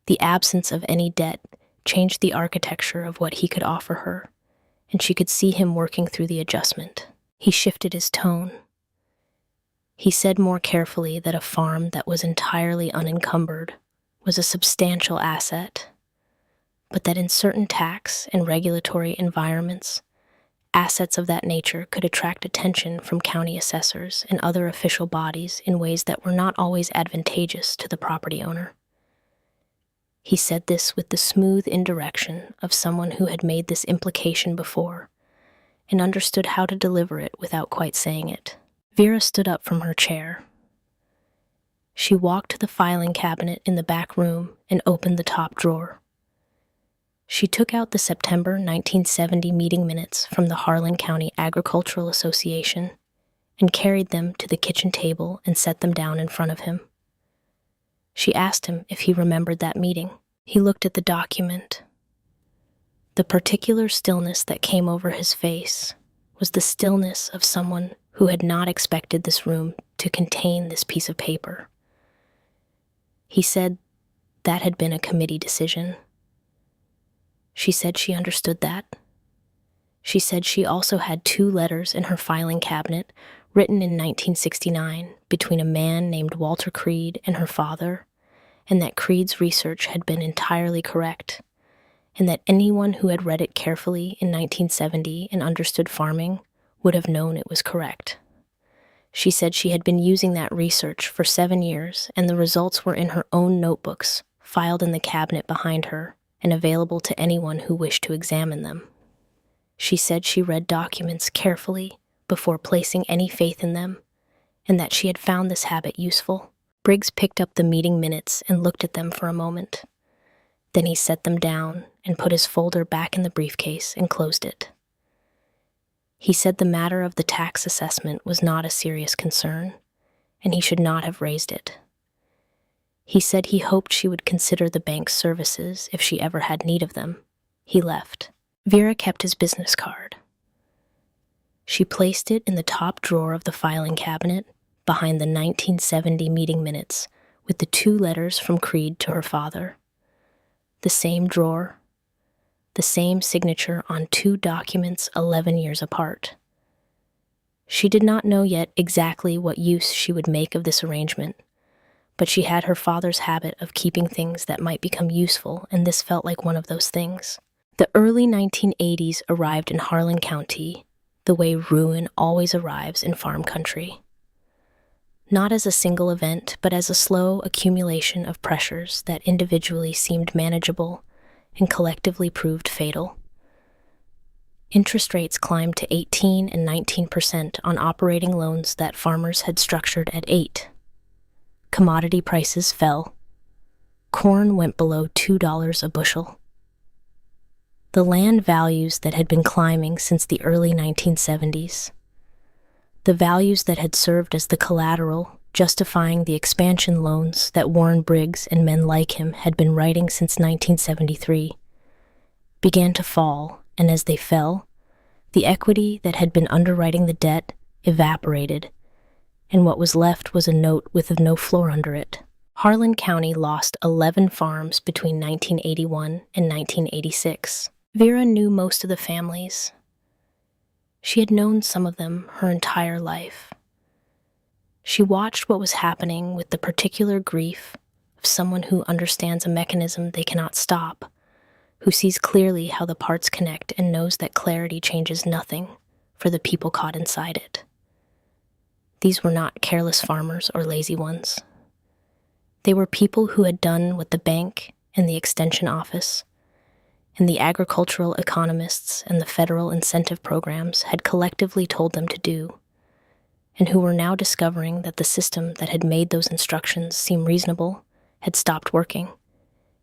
Speaker 1: The absence of any debt changed the architecture of what he could offer her, and she could see him working through the adjustment. He shifted his tone. He said more carefully that a farm that was entirely unencumbered was a substantial asset, but that in certain tax and regulatory environments, assets of that nature could attract attention from county assessors and other official bodies in ways that were not always advantageous to the property owner. He said this with the smooth indirection of someone who had made this implication before and understood how to deliver it without quite saying it. Vera stood up from her chair. She walked to the filing cabinet in the back room and opened the top drawer. She took out the September 1970 meeting minutes from the Harlan County Agricultural Association and carried them to the kitchen table and set them down in front of him. She asked him if he remembered that meeting. He looked at the document. The particular stillness that came over his face was the stillness of someone who had not expected this room to contain this piece of paper. He said that had been a committee decision. She said she understood that. She said she also had 2 letters in her filing cabinet written in 1969 between a man named Walter Creed and her father, and that Creed's research had been entirely correct, and that anyone who had read it carefully in 1970 and understood farming would have known it was correct. She said she had been using that research for 7 years, and the results were in her own notebooks, filed in the cabinet behind her, and available to anyone who wished to examine them. She said she read documents carefully before placing any faith in them, and that she had found this habit useful. Briggs picked up the meeting minutes and looked at them for a moment. Then he set them down and put his folder back in the briefcase and closed it. He said the matter of the tax assessment was not a serious concern, and he should not have raised it. He said he hoped she would consider the bank's services if she ever had need of them. He left. Vera kept his business card. She placed it in the top drawer of the filing cabinet behind the 1970 meeting minutes with the 2 letters from Creed to her father. The same drawer, the same signature on 2 documents 11 years apart. She did not know yet exactly what use she would make of this arrangement, but she had her father's habit of keeping things that might become useful, and this felt like one of those things. The early 1980s arrived in Harlan County the way ruin always arrives in farm country. Not as a single event, but as a slow accumulation of pressures that individually seemed manageable and collectively proved fatal. Interest rates climbed to 18 and 19% on operating loans that farmers had structured at 8%. Commodity prices fell. Corn went below $2 a bushel. The land values that had been climbing since the early 1970s. The values that had served as the collateral justifying the expansion loans that Warren Briggs and men like him had been writing since 1973, began to fall, and as they fell, the equity that had been underwriting the debt evaporated, and what was left was a note with no floor under it. Harlan County lost 11 farms between 1981 and 1986. Vera knew most of the families. She had known some of them her entire life. She watched what was happening with the particular grief of someone who understands a mechanism they cannot stop, who sees clearly how the parts connect and knows that clarity changes nothing for the people caught inside it. These were not careless farmers or lazy ones. They were people who had done what the bank and the extension office and the agricultural economists and the federal incentive programs had collectively told them to do, and who were now discovering that the system that had made those instructions seem reasonable had stopped working,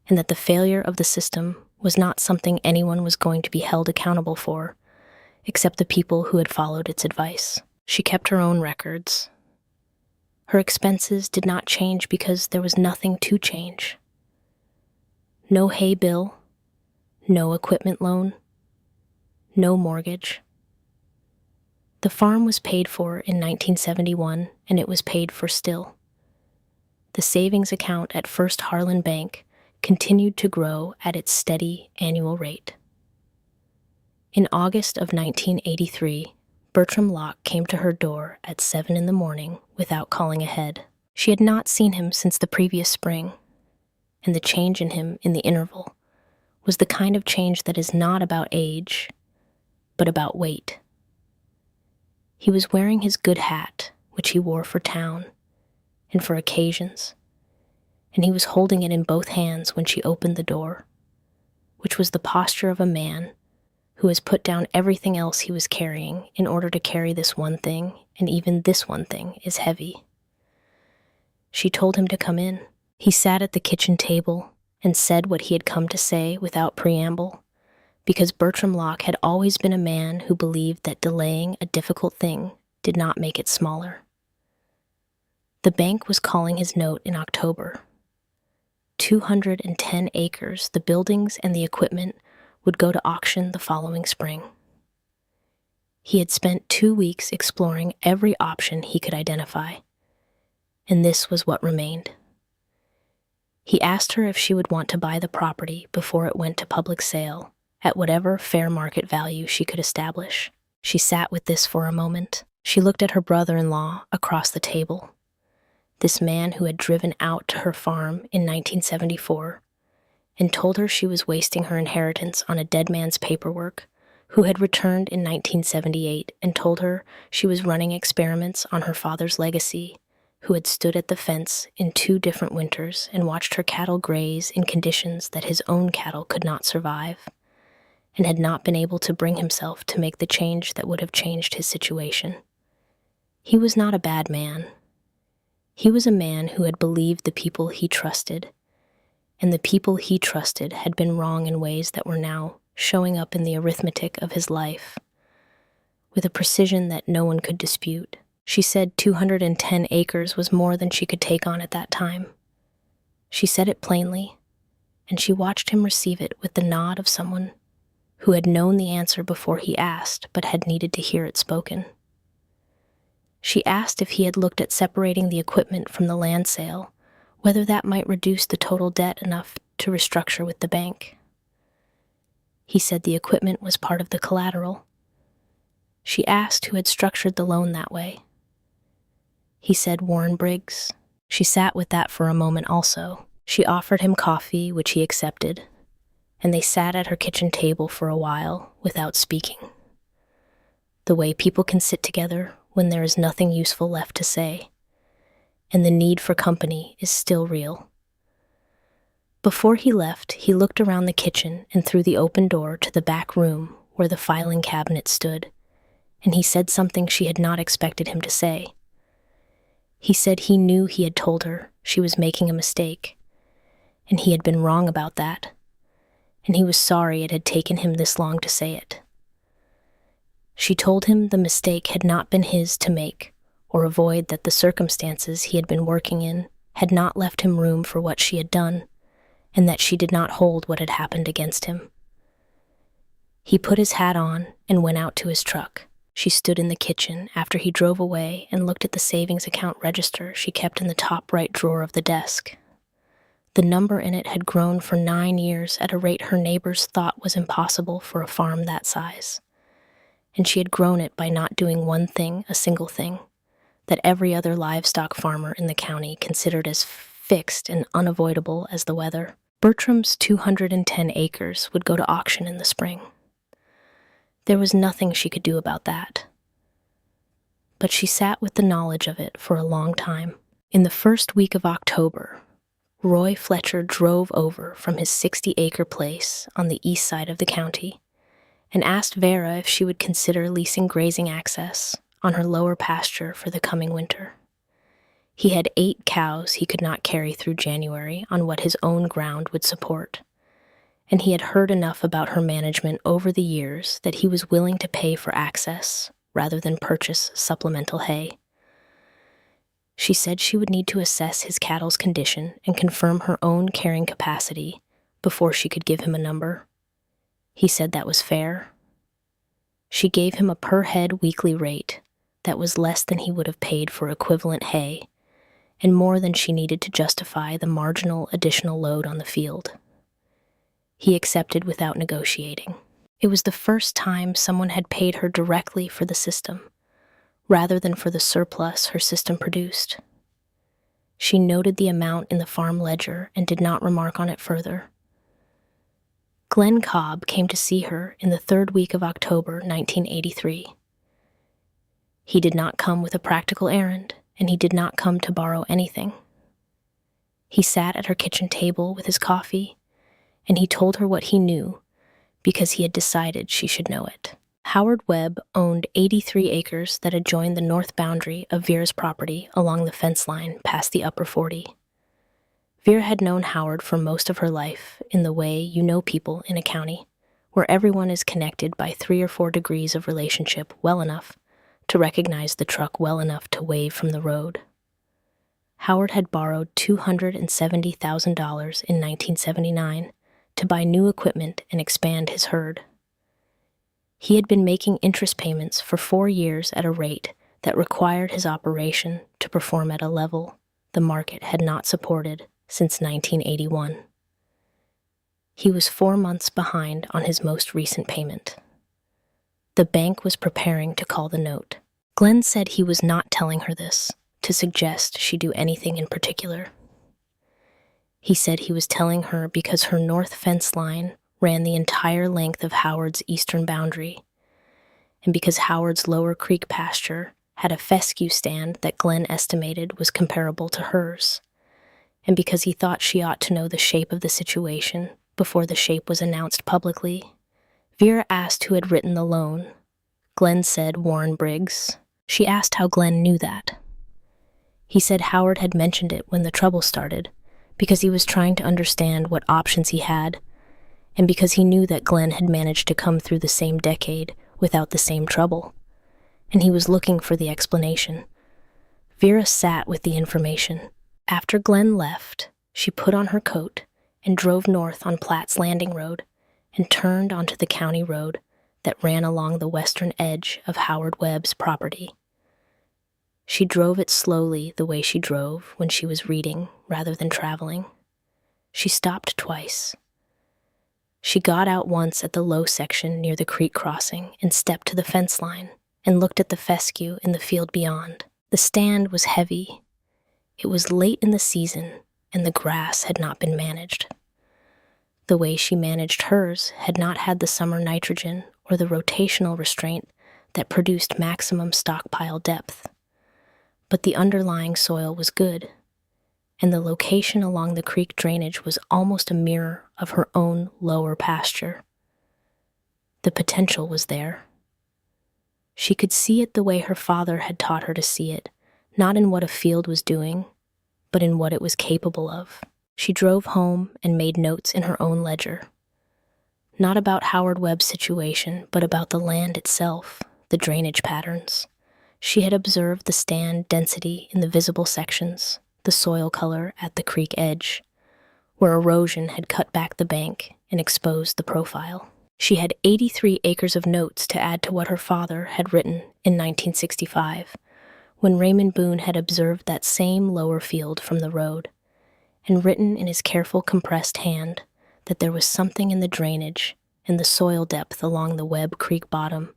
Speaker 1: and that the failure of the system was not something anyone was going to be held accountable for, except the people who had followed its advice. She kept her own records. Her expenses did not change because there was nothing to change. No hay bill, no equipment loan, no mortgage. The farm was paid for in 1971, and it was paid for still. The savings account at First Harlan Bank continued to grow at its steady annual rate. In August of 1983, Bertram Locke came to her door at 7 a.m. without calling ahead. She had not seen him since the previous spring, and the change in him in the interval was the kind of change that is not about age, but about weight. He was wearing his good hat, which he wore for town and for occasions, and he was holding it in both hands when she opened the door, which was the posture of a man who has put down everything else he was carrying in order to carry this one thing, and even this one thing is heavy. She told him to come in. He sat at the kitchen table and said what he had come to say without preamble, because Bertram Locke had always been a man who believed that delaying a difficult thing did not make it smaller. The bank was calling his note in October. 210 acres, the buildings and the equipment would go to auction the following spring. He had spent 2 weeks exploring every option he could identify, and this was what remained. He asked her if she would want to buy the property before it went to public sale at whatever fair market value she could establish. She sat with this for a moment. She looked at her brother-in-law across the table, this man who had driven out to her farm in 1974 and told her she was wasting her inheritance on a dead man's paperwork, who had returned in 1978 and told her she was running experiments on her father's legacy, who had stood at the fence in 2 different winters and watched her cattle graze in conditions that his own cattle could not survive, and had not been able to bring himself to make the change that would have changed his situation. He was not a bad man. He was a man who had believed the people he trusted, and the people he trusted had been wrong in ways that were now showing up in the arithmetic of his life, with a precision that no one could dispute. She said 210 acres was more than she could take on at that time. She said it plainly, and she watched him receive it with the nod of someone who had known the answer before he asked but had needed to hear it spoken. She asked if he had looked at separating the equipment from the land sale, whether that might reduce the total debt enough to restructure with the bank. He said the equipment was part of the collateral. She asked who had structured the loan that way. He said Warren Briggs. She sat with that for a moment also. She offered him coffee, which he accepted, and they sat at her kitchen table for a while without speaking. The way people can sit together when there is nothing useful left to say, and the need for company is still real. Before he left, he looked around the kitchen and through the open door to the back room where the filing cabinet stood, and he said something she had not expected him to say. He said he knew he had told her she was making a mistake, and he had been wrong about that, and he was sorry it had taken him this long to say it. She told him the mistake had not been his to make or avoid, that the circumstances he had been working in had not left him room for what she had done, and that she did not hold what had happened against him. He put his hat on and went out to his truck. She stood in the kitchen after he drove away and looked at the savings account register she kept in the top right drawer of the desk. The number in it had grown for 9 years at a rate her neighbors thought was impossible for a farm that size. And she had grown it by not doing one thing, a single thing, that every other livestock farmer in the county considered as fixed and unavoidable as the weather. Bertram's 210 acres would go to auction in the spring. There was nothing she could do about that. But she sat with the knowledge of it for a long time. In the first week of October, Roy Fletcher drove over from his 60-acre place on the east side of the county and asked Vera if she would consider leasing grazing access on her lower pasture for the coming winter. He had 8 cows he could not carry through January on what his own ground would support, and he had heard enough about her management over the years that he was willing to pay for access rather than purchase supplemental hay. She said she would need to assess his cattle's condition and confirm her own carrying capacity before she could give him a number. He said that was fair. She gave him a per-head weekly rate that was less than he would have paid for equivalent hay, and more than she needed to justify the marginal additional load on the field. He accepted without negotiating. It was the first time someone had paid her directly for the system, rather than for the surplus her system produced. She noted the amount in the farm ledger and did not remark on it further. Glenn Cobb came to see her in the 3rd week of October 1983. He did not come with a practical errand, and he did not come to borrow anything. He sat at her kitchen table with his coffee, and he told her what he knew because he had decided she should know it. Howard Webb owned 83 acres that adjoined the north boundary of Vera's property along the fence line past the upper 40. Vera had known Howard for most of her life in the way you know people in a county, where everyone is connected by 3 or 4 degrees of relationship well enough to recognize the truck well enough to wave from the road. Howard had borrowed $270,000 in 1979 to buy new equipment and expand his herd. He had been making interest payments for 4 years at a rate that required his operation to perform at a level the market had not supported since 1981. He was 4 months behind on his most recent payment. The bank was preparing to call the note. Glenn said he was not telling her this to suggest she do anything in particular. He said he was telling her because her north fence line ran the entire length of Howard's eastern boundary, and because Howard's lower creek pasture had a fescue stand that Glenn estimated was comparable to hers, and because he thought she ought to know the shape of the situation before the shape was announced publicly. Vera asked who had written the loan. Glenn said Warren Briggs. She asked how Glenn knew that. He said Howard had mentioned it when the trouble started, because he was trying to understand what options he had, and because he knew that Glenn had managed to come through the same decade without the same trouble, and he was looking for the explanation. Vera sat with the information. After Glenn left, she put on her coat and drove north on Platt's Landing Road and turned onto the county road that ran along the western edge of Howard Webb's property. She drove it slowly the way she drove when she was reading rather than traveling. She stopped twice. She got out once at the low section near the creek crossing and stepped to the fence line and looked at the fescue in the field beyond. The stand was heavy. It was late in the season, and the grass had not been managed. The way she managed hers had not had the summer nitrogen or the rotational restraint that produced maximum stockpile depth. But the underlying soil was good, and the location along the creek drainage was almost a mirror of her own lower pasture. The potential was there. She could see it the way her father had taught her to see it, not in what a field was doing, but in what it was capable of. She drove home and made notes in her own ledger. Not about Howard Webb's situation, but about the land itself, the drainage patterns. She had observed the stand density in the visible sections, the soil color at the creek edge, where erosion had cut back the bank and exposed the profile. She had 83 acres of notes to add to what her father had written in 1965, when Raymond Boone had observed that same lower field from the road, and written in his careful compressed hand that there was something in the drainage and the soil depth along the Webb Creek bottom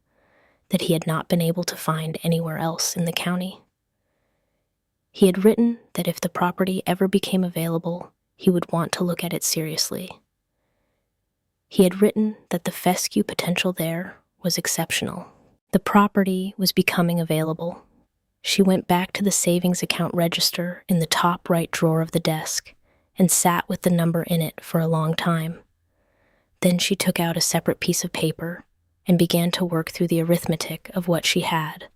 Speaker 1: that he had not been able to find anywhere else in the county. He had written that if the property ever became available, he would want to look at it seriously. He had written that the fescue potential there was exceptional. The property was becoming available. She went back to the savings account register in the top right drawer of the desk and sat with the number in it for a long time. Then she took out a separate piece of paper and began to work through the arithmetic of what she had,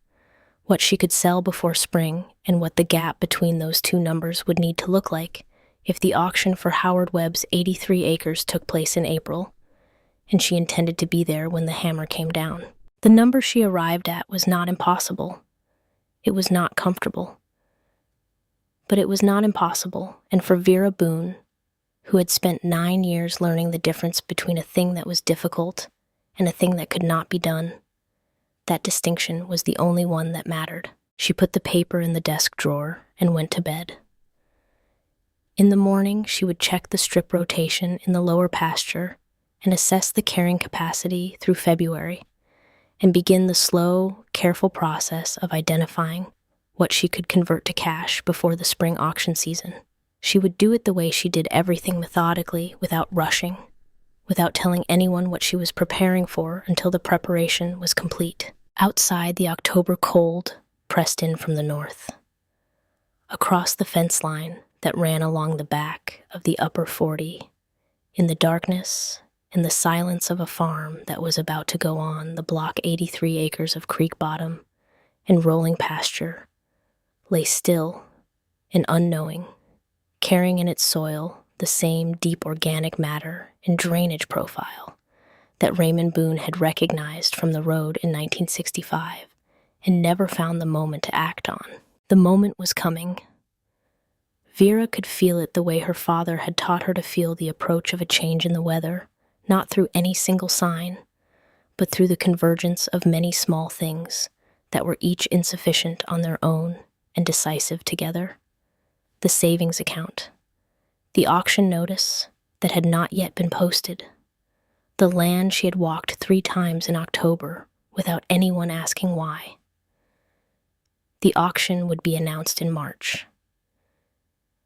Speaker 1: what she could sell before spring, and what the gap between those two numbers would need to look like if the auction for Howard Webb's 83 acres took place in April, and she intended to be there when the hammer came down. The number she arrived at was not impossible. It was not comfortable. But it was not impossible, and for Vera Boone, who had spent 9 years learning the difference between a thing that was difficult and a thing that could not be done, that distinction was the only one that mattered. She put the paper in the desk drawer and went to bed. In the morning, she would check the strip rotation in the lower pasture and assess the carrying capacity through February, and begin the slow, careful process of identifying what she could convert to cash before the spring auction season. She would do it the way she did everything methodically, without rushing, without telling anyone what she was preparing for until the preparation was complete. Outside, the October cold pressed in from the north. Across the fence line that ran along the back of the upper 40, in the darkness and the silence of a farm that was about to go on the block 83 acres of creek bottom and rolling pasture, lay still and unknowing, carrying in its soil the same deep organic matter and drainage profile that Raymond Boone had recognized from the road in 1965 and never found the moment to act on. The moment was coming. Vera could feel it the way her father had taught her to feel the approach of a change in the weather, not through any single sign, but through the convergence of many small things that were each insufficient on their own and decisive together. The savings account, the auction notice that had not yet been posted, the land she had walked 3 times in October without anyone asking why. The auction would be announced in March.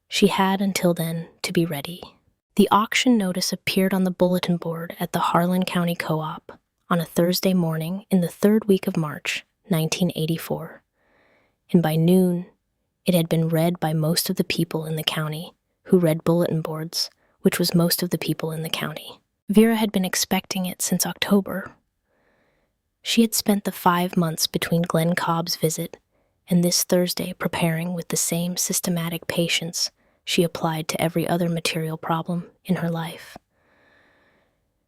Speaker 1: She had until then to be ready. The auction notice appeared on the bulletin board at the Harlan County Co-op on a Thursday morning in the third week of March, 1984. And by noon, it had been read by most of the people in the county who read bulletin boards, which was most of the people in the county. Vera had been expecting it since October. She had spent the 5 months between Glenn Cobb's visit and this Thursday preparing with the same systematic patience she applied to every other material problem in her life.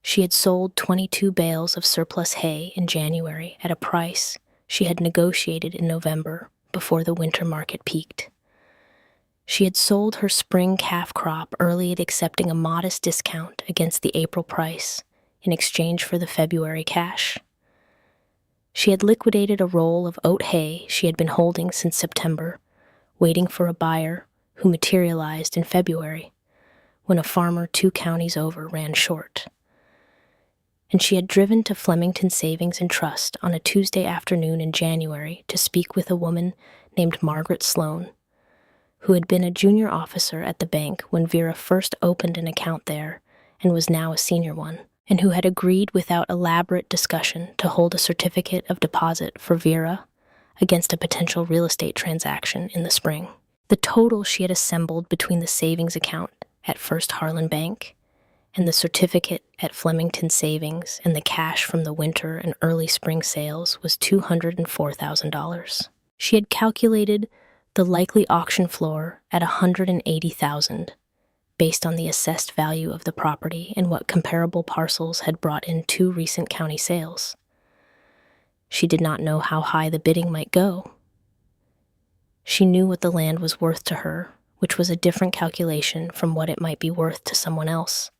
Speaker 1: She had sold 22 bales of surplus hay in January at a price she had negotiated in November before the winter market peaked. She had sold her spring calf crop early at accepting a modest discount against the April price in exchange for the February cash. She had liquidated a roll of oat hay she had been holding since September, waiting for a buyer who materialized in February, when a farmer 2 counties over ran short. And she had driven to Flemington Savings and Trust on a Tuesday afternoon in January to speak with a woman named Margaret Sloan, who had been a junior officer at the bank when Vera first opened an account there and was now a senior one, and who had agreed without elaborate discussion to hold a certificate of deposit for Vera against a potential real estate transaction in the spring. The total she had assembled between the savings account at First Harlan Bank and the certificate at Flemington Savings and the cash from the winter and early spring sales was $204,000. She had calculated the likely auction floor at $180,000 based on the assessed value of the property and what comparable parcels had brought in 2 recent county sales. She did not know how high the bidding might go. She knew what the land was worth to her, which was a different calculation from what it might be worth to someone else,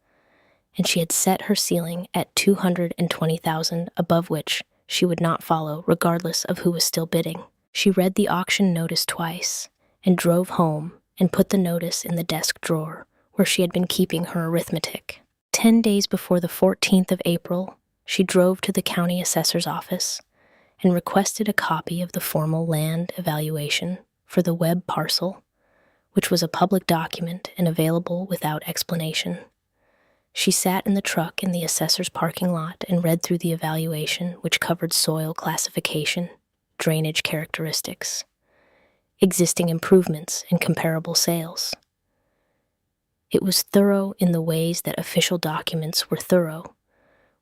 Speaker 1: and she had set her ceiling at $220,000, above which she would not follow regardless of who was still bidding. She read the auction notice twice and drove home and put the notice in the desk drawer where she had been keeping her arithmetic. 10 days before the 14th of April, she drove to the county assessor's office and requested a copy of the formal land evaluation for the Webb parcel, which was a public document and available without explanation. She sat in the truck in the assessor's parking lot and read through the evaluation, which covered soil classification, drainage characteristics, existing improvements, and comparable sales. It was thorough in the ways that official documents were thorough,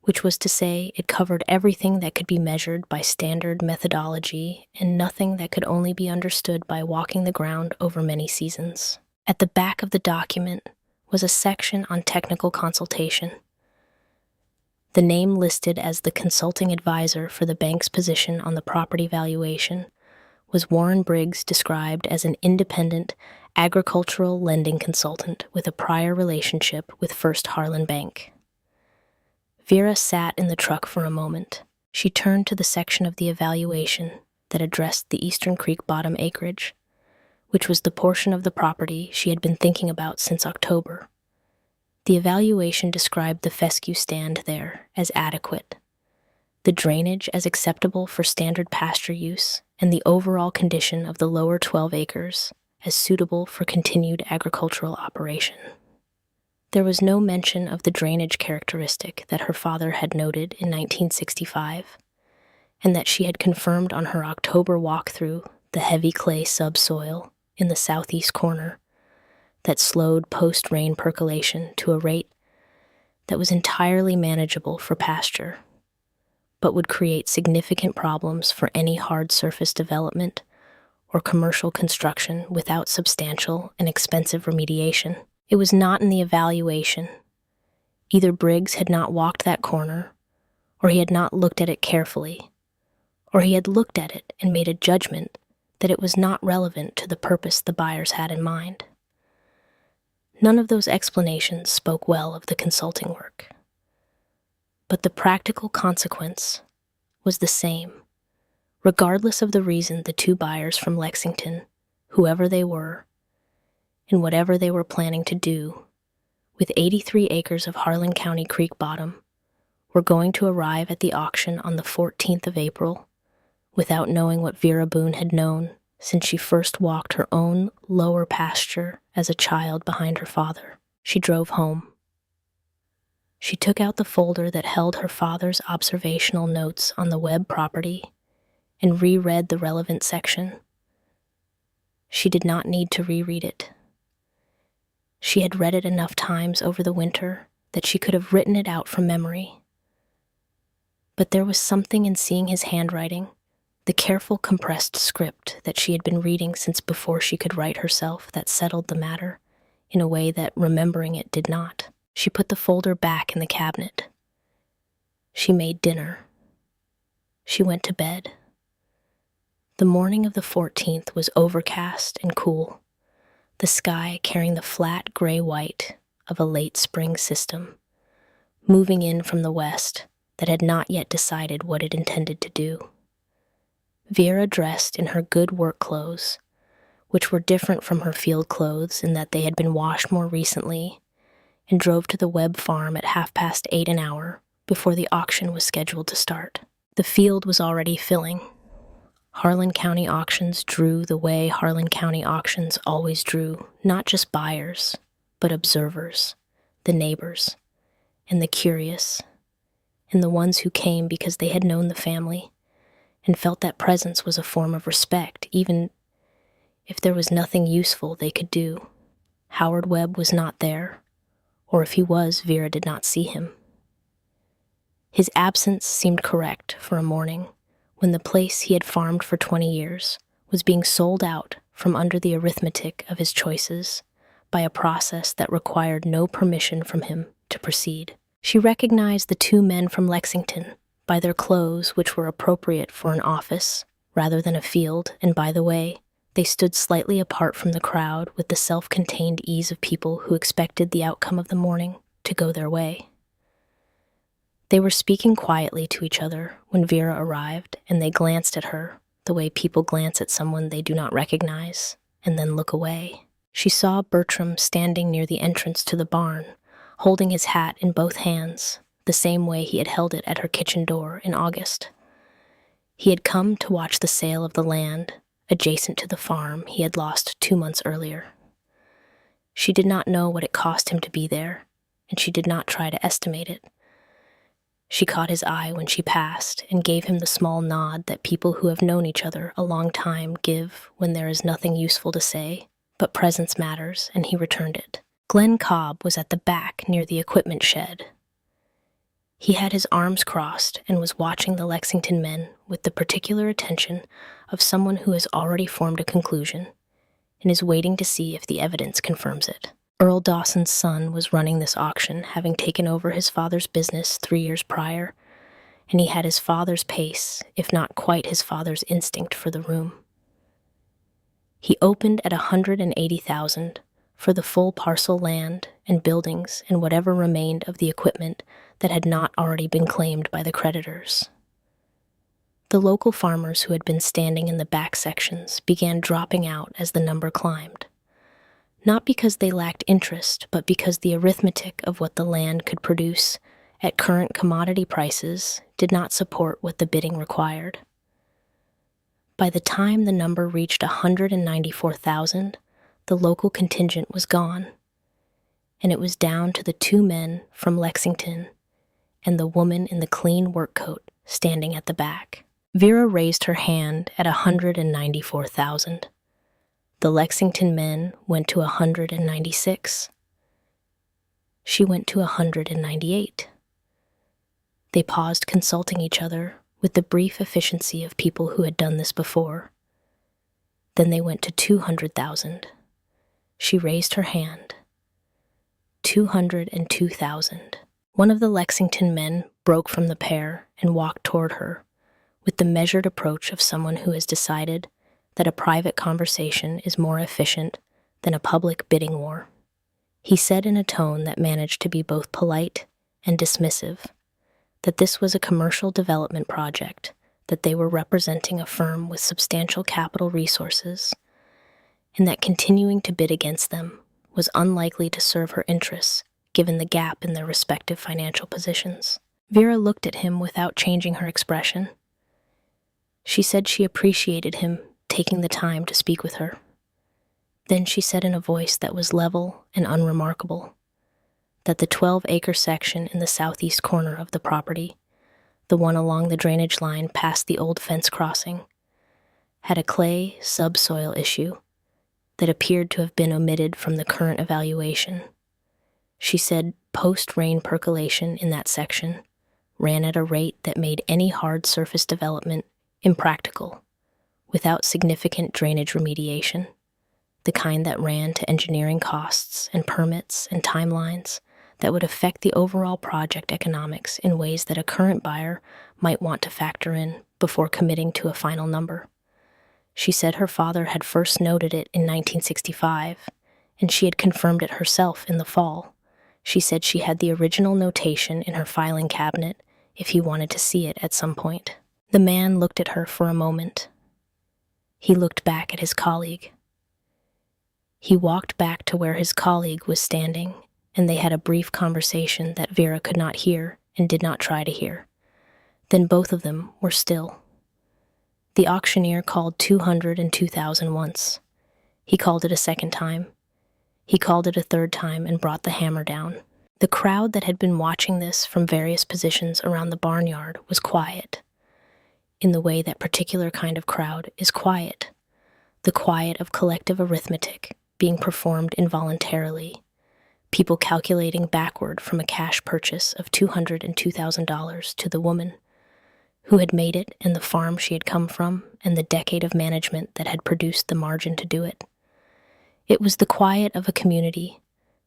Speaker 1: which was to say it covered everything that could be measured by standard methodology and nothing that could only be understood by walking the ground over many seasons. At the back of the document was a section on technical consultation. The name listed as the consulting advisor for the bank's position on the property valuation was Warren Briggs, described as an independent agricultural lending consultant with a prior relationship with First Harlan Bank. Vera sat in the truck for a moment. She turned to the section of the evaluation that addressed the Eastern Creek bottom acreage, which was the portion of the property she had been thinking about since October. The evaluation described the fescue stand there as adequate, the drainage as acceptable for standard pasture use, and the overall condition of the lower 12 acres as suitable for continued agricultural operation. There was no mention of the drainage characteristic that her father had noted in 1965, and that she had confirmed on her October walkthrough, the heavy clay subsoil in the southeast corner that slowed post-rain percolation to a rate that was entirely manageable for pasture, but would create significant problems for any hard surface development or commercial construction without substantial and expensive remediation. It was not in the evaluation. Either Briggs had not walked that corner, or he had not looked at it carefully, or he had looked at it and made a judgment that it was not relevant to the purpose the buyers had in mind. None of those explanations spoke well of the consulting work. But the practical consequence was the same, regardless of the reason the 2 buyers from Lexington, whoever they were, and whatever they were planning to do, with 83 acres of Harlan County Creek bottom, were going to arrive at the auction on the 14th of April without knowing what Vera Boone had known since she first walked her own lower pasture as a child behind her father. She drove home. She took out the folder that held her father's observational notes on the Webb property and reread the relevant section. She did not need to reread it. She had read it enough times over the winter that she could have written it out from memory. But there was something in seeing his handwriting, the careful compressed script that she had been reading since before she could write herself, that settled the matter in a way that remembering it did not. She put the folder back in the cabinet. She made dinner. She went to bed. The morning of the 14th was overcast and cool, the sky carrying the flat gray-white of a late spring system, moving in from the west that had not yet decided what it intended to do. Vera dressed in her good work clothes, which were different from her field clothes in that they had been washed more recently, and drove to the Webb farm at 8:30 an hour before the auction was scheduled to start. The field was already filling. Harlan County auctions drew the way Harlan County auctions always drew, not just buyers, but observers, the neighbors, and the curious, and the ones who came because they had known the family and felt that presence was a form of respect, even if there was nothing useful they could do. Howard Webb was not there, or if he was, Vera did not see him. His absence seemed correct for a morning when the place he had farmed for 20 years was being sold out from under the arithmetic of his choices by a process that required no permission from him to proceed. She recognized the two men from Lexington by their clothes, which were appropriate for an office rather than a field, and by the way, they stood slightly apart from the crowd with the self-contained ease of people who expected the outcome of the morning to go their way. They were speaking quietly to each other when Vera arrived, and they glanced at her the way people glance at someone they do not recognize and then look away. She saw Bertram standing near the entrance to the barn, holding his hat in both hands, the same way he had held it at her kitchen door in August. He had come to watch the sale of the land adjacent to the farm he had lost 2 months earlier. She did not know what it cost him to be there, and she did not try to estimate it. She caught his eye when she passed and gave him the small nod that people who have known each other a long time give when there is nothing useful to say, but presence matters, and he returned it. Glenn Cobb was at the back near the equipment shed. He had his arms crossed and was watching the Lexington men with the particular attention of someone who has already formed a conclusion and is waiting to see if the evidence confirms it. Earl Dawson's son was running this auction, having taken over his father's business 3 years prior, and he had his father's pace, if not quite his father's instinct for the room. He opened at $180,000 for the full parcel land and buildings and whatever remained of the equipment that had not already been claimed by the creditors. The local farmers who had been standing in the back sections began dropping out as the number climbed. Not because they lacked interest, but because the arithmetic of what the land could produce at current commodity prices did not support what the bidding required. By the time the number reached $194,000, the local contingent was gone, and it was down to the two men from Lexington and the woman in the clean work coat standing at the back. Vera raised her hand at $194,000. The Lexington men went to 196. She went to 198. They paused, consulting each other with the brief efficiency of people who had done this before. Then they went to 200,000. She raised her hand. 202,000. One of the Lexington men broke from the pair and walked toward her with the measured approach of someone who has decided that a private conversation is more efficient than a public bidding war. He said in a tone that managed to be both polite and dismissive that this was a commercial development project, that they were representing a firm with substantial capital resources, and that continuing to bid against them was unlikely to serve her interests given the gap in their respective financial positions. Vera looked at him without changing her expression. She said she appreciated him taking the time to speak with her. Then she said in a voice that was level and unremarkable that the 12-acre section in the southeast corner of the property, the one along the drainage line past the old fence crossing, had a clay subsoil issue that appeared to have been omitted from the current evaluation. She said post-rain percolation in that section ran at a rate that made any hard surface development impractical without significant drainage remediation, the kind that ran to engineering costs and permits and timelines that would affect the overall project economics in ways that a current buyer might want to factor in before committing to a final number. She said her father had first noted it in 1965, and she had confirmed it herself in the fall. She said she had the original notation in her filing cabinet if he wanted to see it at some point. The man looked at her for a moment. He looked back at his colleague. He walked back to where his colleague was standing, and they had a brief conversation that Vera could not hear and did not try to hear. Then both of them were still. The auctioneer called 200 and 2,000 once. He called it a second time. He called it a third time and brought the hammer down. The crowd that had been watching this from various positions around the barnyard was quiet, in the way that particular kind of crowd is quiet, the quiet of collective arithmetic being performed involuntarily, people calculating backward from a cash purchase of $200 and $2,000 to the woman who had made it and the farm she had come from and the decade of management that had produced the margin to do it. It was the quiet of a community,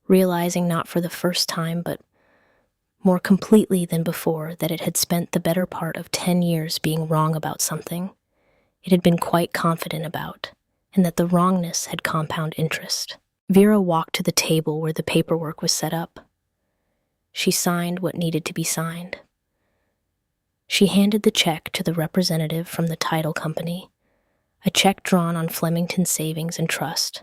Speaker 1: realizing not for the first time but more completely than before that it had spent the better part of 10 years being wrong about something it had been quite confident about, and that the wrongness had compound interest. Vera walked to the table where the paperwork was set up. She signed what needed to be signed. She handed the check to the representative from the title company, a check drawn on Flemington Savings and Trust,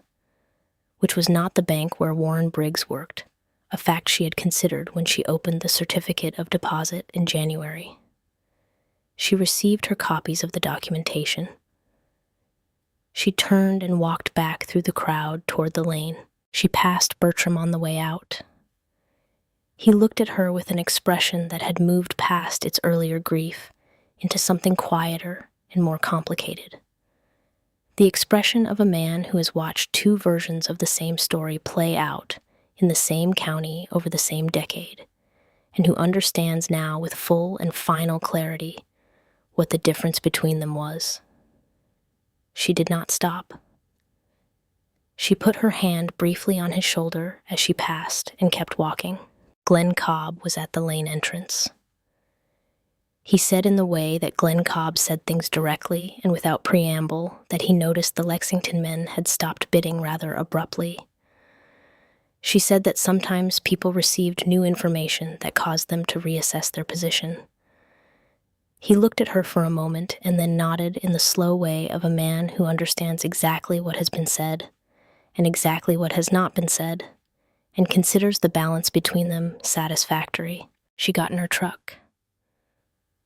Speaker 1: which was not the bank where Warren Briggs worked, a fact she had considered when she opened the certificate of deposit in January. She received her copies of the documentation. She turned and walked back through the crowd toward the lane. She passed Bertram on the way out. He looked at her with an expression that had moved past its earlier grief into something quieter and more complicated. The expression of a man who has watched two versions of the same story play out in the same county over the same decade, and who understands now with full and final clarity what the difference between them was. She did not stop. She put her hand briefly on his shoulder as she passed and kept walking. Glenn Cobb was at the lane entrance. He said in the way that Glenn Cobb said things directly and without preamble that he noticed the Lexington men had stopped bidding rather abruptly. She said that sometimes people received new information that caused them to reassess their position. He looked at her for a moment and then nodded in the slow way of a man who understands exactly what has been said and exactly what has not been said, and considers the balance between them satisfactory. She got in her truck.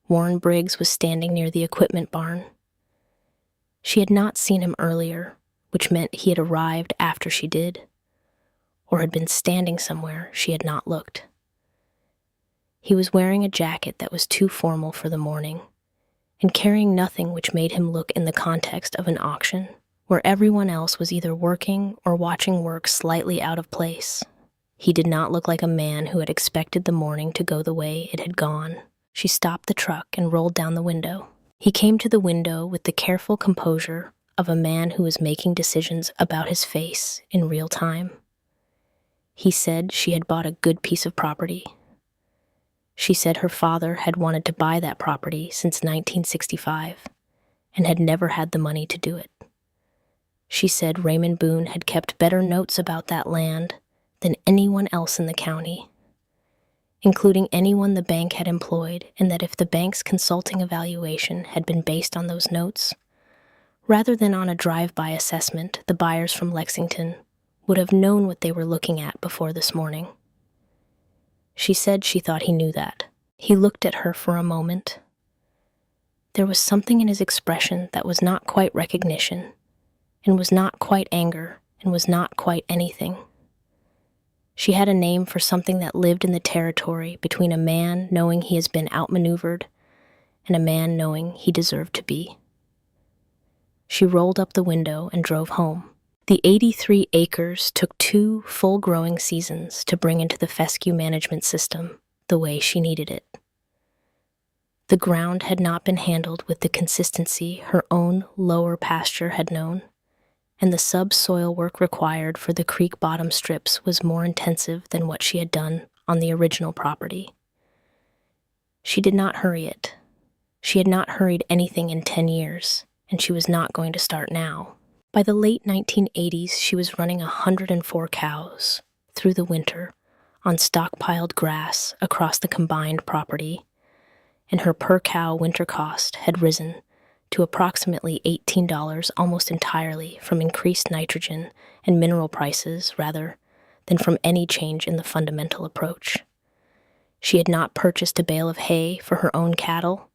Speaker 1: Warren Briggs was standing near the equipment barn. She had not seen him earlier, which meant he had arrived after she did, or had been standing somewhere she had not looked. He was wearing a jacket that was too formal for the morning, and carrying nothing which made him look in the context of an auction, where everyone else was either working or watching work slightly out of place. He did not look like a man who had expected the morning to go the way it had gone. She stopped the truck and rolled down the window. He came to the window with the careful composure of a man who was making decisions about his face in real time. He said she had bought a good piece of property. She said her father had wanted to buy that property since 1965 and had never had the money to do it. She said Raymond Boone had kept better notes about that land than anyone else in the county, including anyone the bank had employed, and that if the bank's consulting evaluation had been based on those notes, rather than on a drive-by assessment, the buyers from Lexington would have known what they were looking at before this morning. She said she thought he knew that. He looked at her for a moment. There was something in his expression that was not quite recognition, and was not quite anger, and was not quite anything. She had a name for something that lived in the territory between a man knowing he has been outmaneuvered and a man knowing he deserved to be. She rolled up the window and drove home. The 83 acres took 2 full growing seasons to bring into the fescue management system the way she needed it. The ground had not been handled with the consistency her own lower pasture had known, and the subsoil work required for the creek bottom strips was more intensive than what she had done on the original property. She did not hurry it. She had not hurried anything in 10 years, and she was not going to start now. By the late 1980s, she was running 104 cows through the winter on stockpiled grass across the combined property, and her per-cow winter cost had risen to approximately $18 almost entirely from increased nitrogen and mineral prices rather than from any change in the fundamental approach. She had not purchased a bale of hay for her own cattle,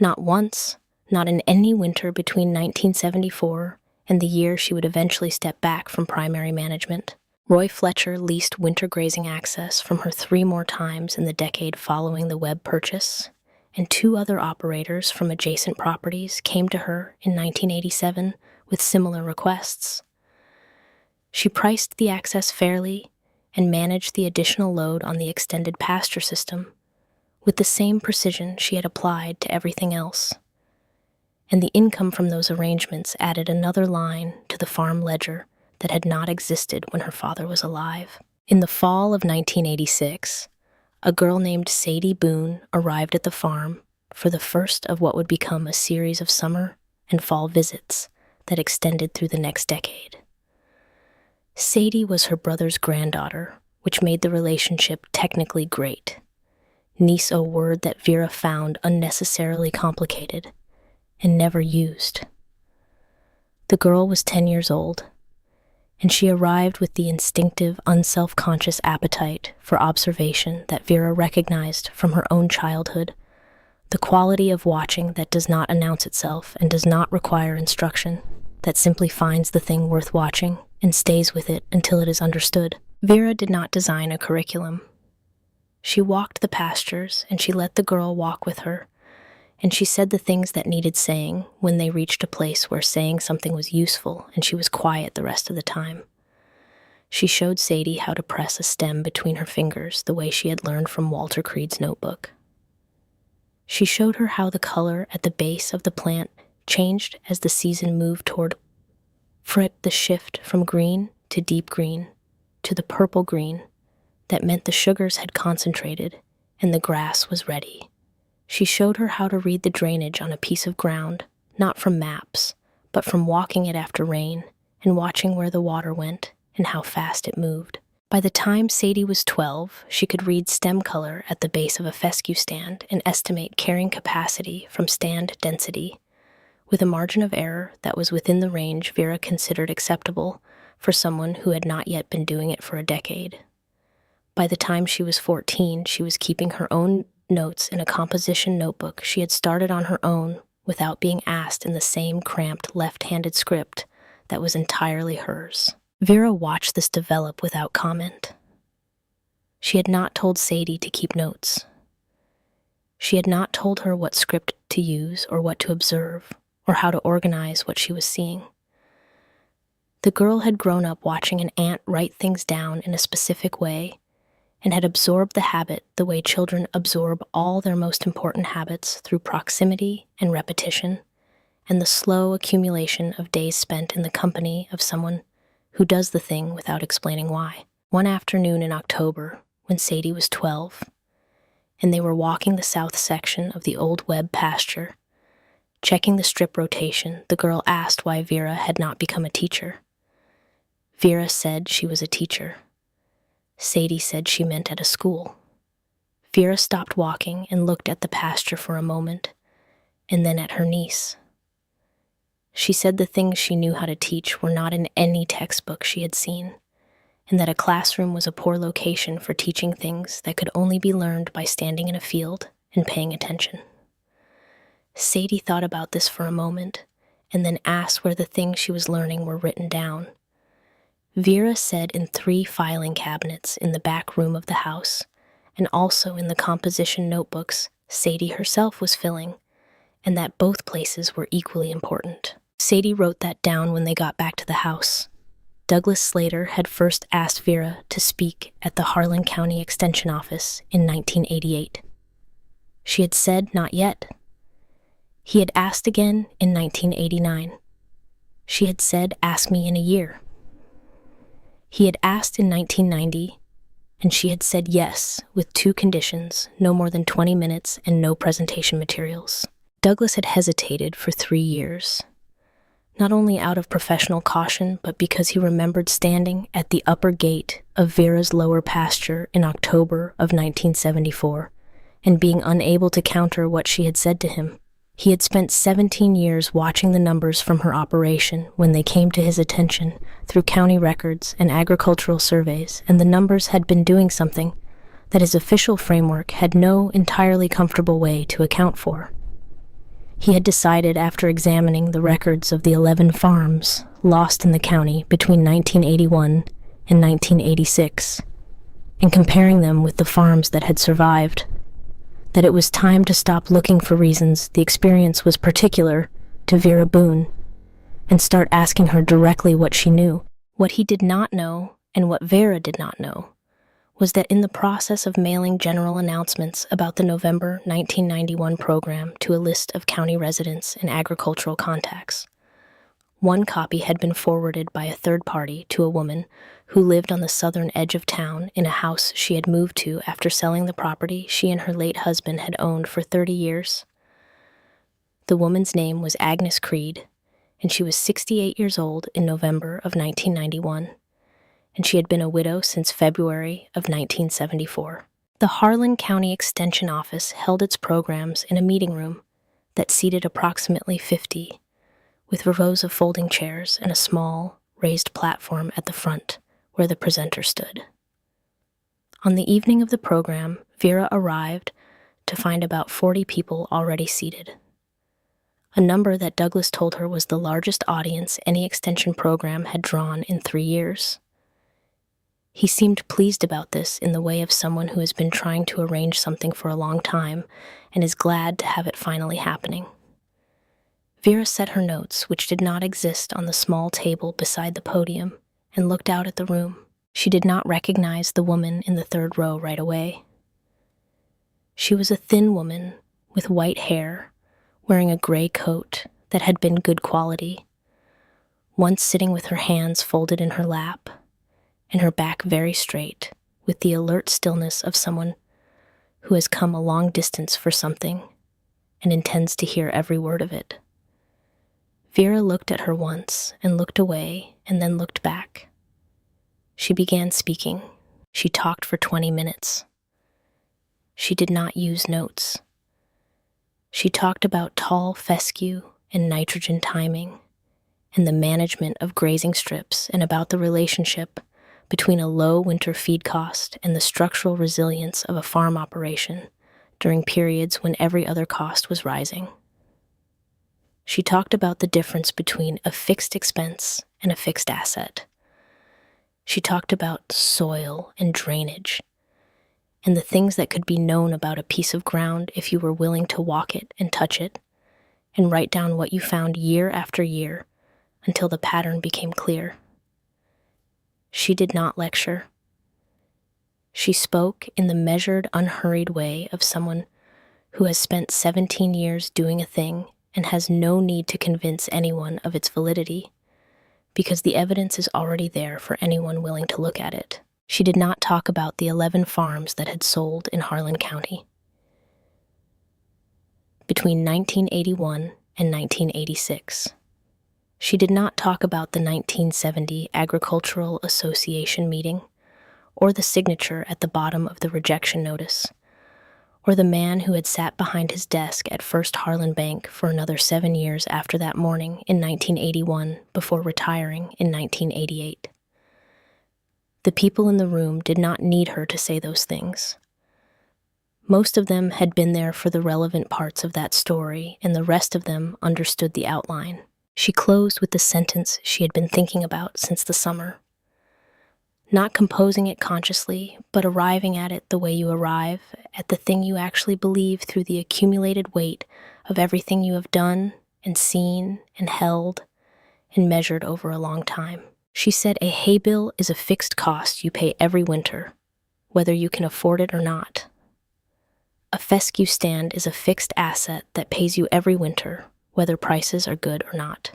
Speaker 1: not once, not in any winter between 1974 and the year she would eventually step back from primary management. Roy Fletcher leased winter grazing access from her 3 more times in the decade following the Webb purchase, and 2 other operators from adjacent properties came to her in 1987 with similar requests. She priced the access fairly and managed the additional load on the extended pasture system with the same precision she had applied to everything else. And the income from those arrangements added another line to the farm ledger that had not existed when her father was alive. In the fall of 1986, a girl named Sadie Boone arrived at the farm for the first of what would become a series of summer and fall visits that extended through the next decade. Sadie was her brother's granddaughter, which made the relationship technically great. Niece, a word that Vera found unnecessarily complicated and never used. The girl was 10 years old, and she arrived with the instinctive, unself-conscious appetite for observation that Vera recognized from her own childhood, the quality of watching that does not announce itself and does not require instruction, that simply finds the thing worth watching and stays with it until it is understood. Vera did not design a curriculum. She walked the pastures, and she let the girl walk with her, and she said the things that needed saying when they reached a place where saying something was useful and she was quiet the rest of the time. She showed Sadie how to press a stem between her fingers the way she had learned from Walter Creed's notebook. She showed her how the color at the base of the plant changed as the season moved toward the shift from green to deep green to the purple green that meant the sugars had concentrated and the grass was ready. She showed her how to read the drainage on a piece of ground, not from maps, but from walking it after rain and watching where the water went and how fast it moved. By the time Sadie was 12, she could read stem color at the base of a fescue stand and estimate carrying capacity from stand density, with a margin of error that was within the range Vera considered acceptable for someone who had not yet been doing it for a decade. By the time she was 14, she was keeping her own notes in a composition notebook she had started on her own without being asked in the same cramped left-handed script that was entirely hers. Vera watched this develop without comment. She had not told Sadie to keep notes. She had not told her what script to use or what to observe or how to organize what she was seeing. The girl had grown up watching an aunt write things down in a specific way and had absorbed the habit the way children absorb all their most important habits through proximity and repetition, and the slow accumulation of days spent in the company of someone who does the thing without explaining why. One afternoon in October, when Sadie was 12, and they were walking the south section of the old Webb pasture, checking the strip rotation, the girl asked why Vera had not become a teacher. Vera said she was a teacher. Sadie said she meant at a school. Vera stopped walking and looked at the pasture for a moment, and then at her niece. She said the things she knew how to teach were not in any textbook she had seen, and that a classroom was a poor location for teaching things that could only be learned by standing in a field and paying attention. Sadie thought about this for a moment, and then asked where the things she was learning were written down. Vera said in 3 filing cabinets in the back room of the house, and also in the composition notebooks Sadie herself was filling, and that both places were equally important. Sadie wrote that down when they got back to the house. Douglas Slater had first asked Vera to speak at the Harlan County Extension Office in 1988. She had said not yet. He had asked again in 1989. She had said, "Ask me in a year." He had asked in 1990, and she had said yes, with 2 conditions: no more than 20 minutes and no presentation materials. Douglas had hesitated for 3 years, not only out of professional caution, but because he remembered standing at the upper gate of Vera's lower pasture in October of 1974 and being unable to counter what she had said to him. He had spent 17 years watching the numbers from her operation when they came to his attention through county records and agricultural surveys, and the numbers had been doing something that his official framework had no entirely comfortable way to account for. He had decided, after examining the records of the 11 farms lost in the county between 1981 and 1986, and comparing them with the farms that had survived, that it was time to stop looking for reasons the experience was particular to Vera Boone and start asking her directly what she knew. What he did not know, and what Vera did not know, was that in the process of mailing general announcements about the November 1991 program to a list of county residents and agricultural contacts, one copy had been forwarded by a third party to a woman who lived on the southern edge of town in a house she had moved to after selling the property she and her late husband had owned for 30 years. The woman's name was Agnes Creed, and she was 68 years old in November of 1991, and she had been a widow since February of 1974. The Harlan County Extension Office held its programs in a meeting room that seated approximately 50, with rows of folding chairs and a small, raised platform at the front where the presenter stood. On the evening of the program, Vera arrived to find about 40 people already seated, a number that Douglas told her was the largest audience any extension program had drawn in 3 years. He seemed pleased about this in the way of someone who has been trying to arrange something for a long time and is glad to have it finally happening. Vera set her notes, which did not exist, on the small table beside the podium, and looked out at the room. She did not recognize the woman in the third row right away. She was a thin woman with white hair, wearing a gray coat that had been good quality, once sitting with her hands folded in her lap, and her back very straight, with the alert stillness of someone who has come a long distance for something and intends to hear every word of it. Vera looked at her once and looked away and then looked back. She began speaking. She talked for 20 minutes. She did not use notes. She talked about tall fescue and nitrogen timing and the management of grazing strips, and about the relationship between a low winter feed cost and the structural resilience of a farm operation during periods when every other cost was rising. She talked about the difference between a fixed expense and a fixed asset. She talked about soil and drainage, and the things that could be known about a piece of ground if you were willing to walk it and touch it, and write down what you found year after year until the pattern became clear. She did not lecture. She spoke in the measured, unhurried way of someone who has spent 17 years doing a thing and has no need to convince anyone of its validity, because the evidence is already there for anyone willing to look at it. She did not talk about the 11 farms that had sold in Harlan County between 1981 and 1986. She did not talk about the 1970 Agricultural Association meeting, or the signature at the bottom of the rejection notice, or the man who had sat behind his desk at First Harlan Bank for another 7 years after that morning in 1981 before retiring in 1988. The people in the room did not need her to say those things. Most of them had been there for the relevant parts of that story, and the rest of them understood the outline. She closed with the sentence she had been thinking about since the summer. Not composing it consciously, but arriving at it the way you arrive at the thing you actually believe through the accumulated weight of everything you have done and seen and held and measured over a long time. She said a hay bill is a fixed cost you pay every winter, whether you can afford it or not. A fescue stand is a fixed asset that pays you every winter, whether prices are good or not.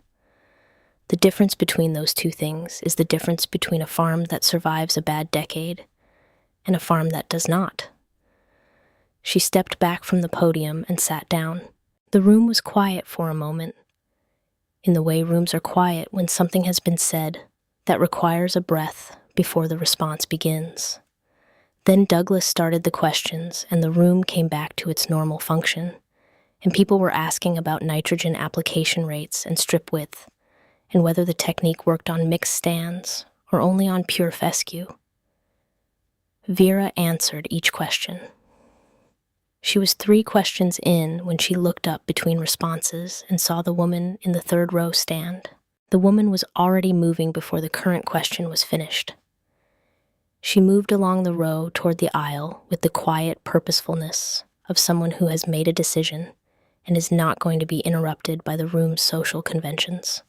Speaker 1: The difference between those two things is the difference between a farm that survives a bad decade and a farm that does not. She stepped back from the podium and sat down. The room was quiet for a moment, in the way rooms are quiet when something has been said that requires a breath before the response begins. Then Douglas started the questions, and the room came back to its normal function, and people were asking about nitrogen application rates and strip width, and whether the technique worked on mixed stands or only on pure fescue. Vera answered each question. She was 3 questions in when she looked up between responses and saw the woman in the 3rd row stand. The woman was already moving before the current question was finished. She moved along the row toward the aisle with the quiet purposefulness of someone who has made a decision and is not going to be interrupted by the room's social conventions.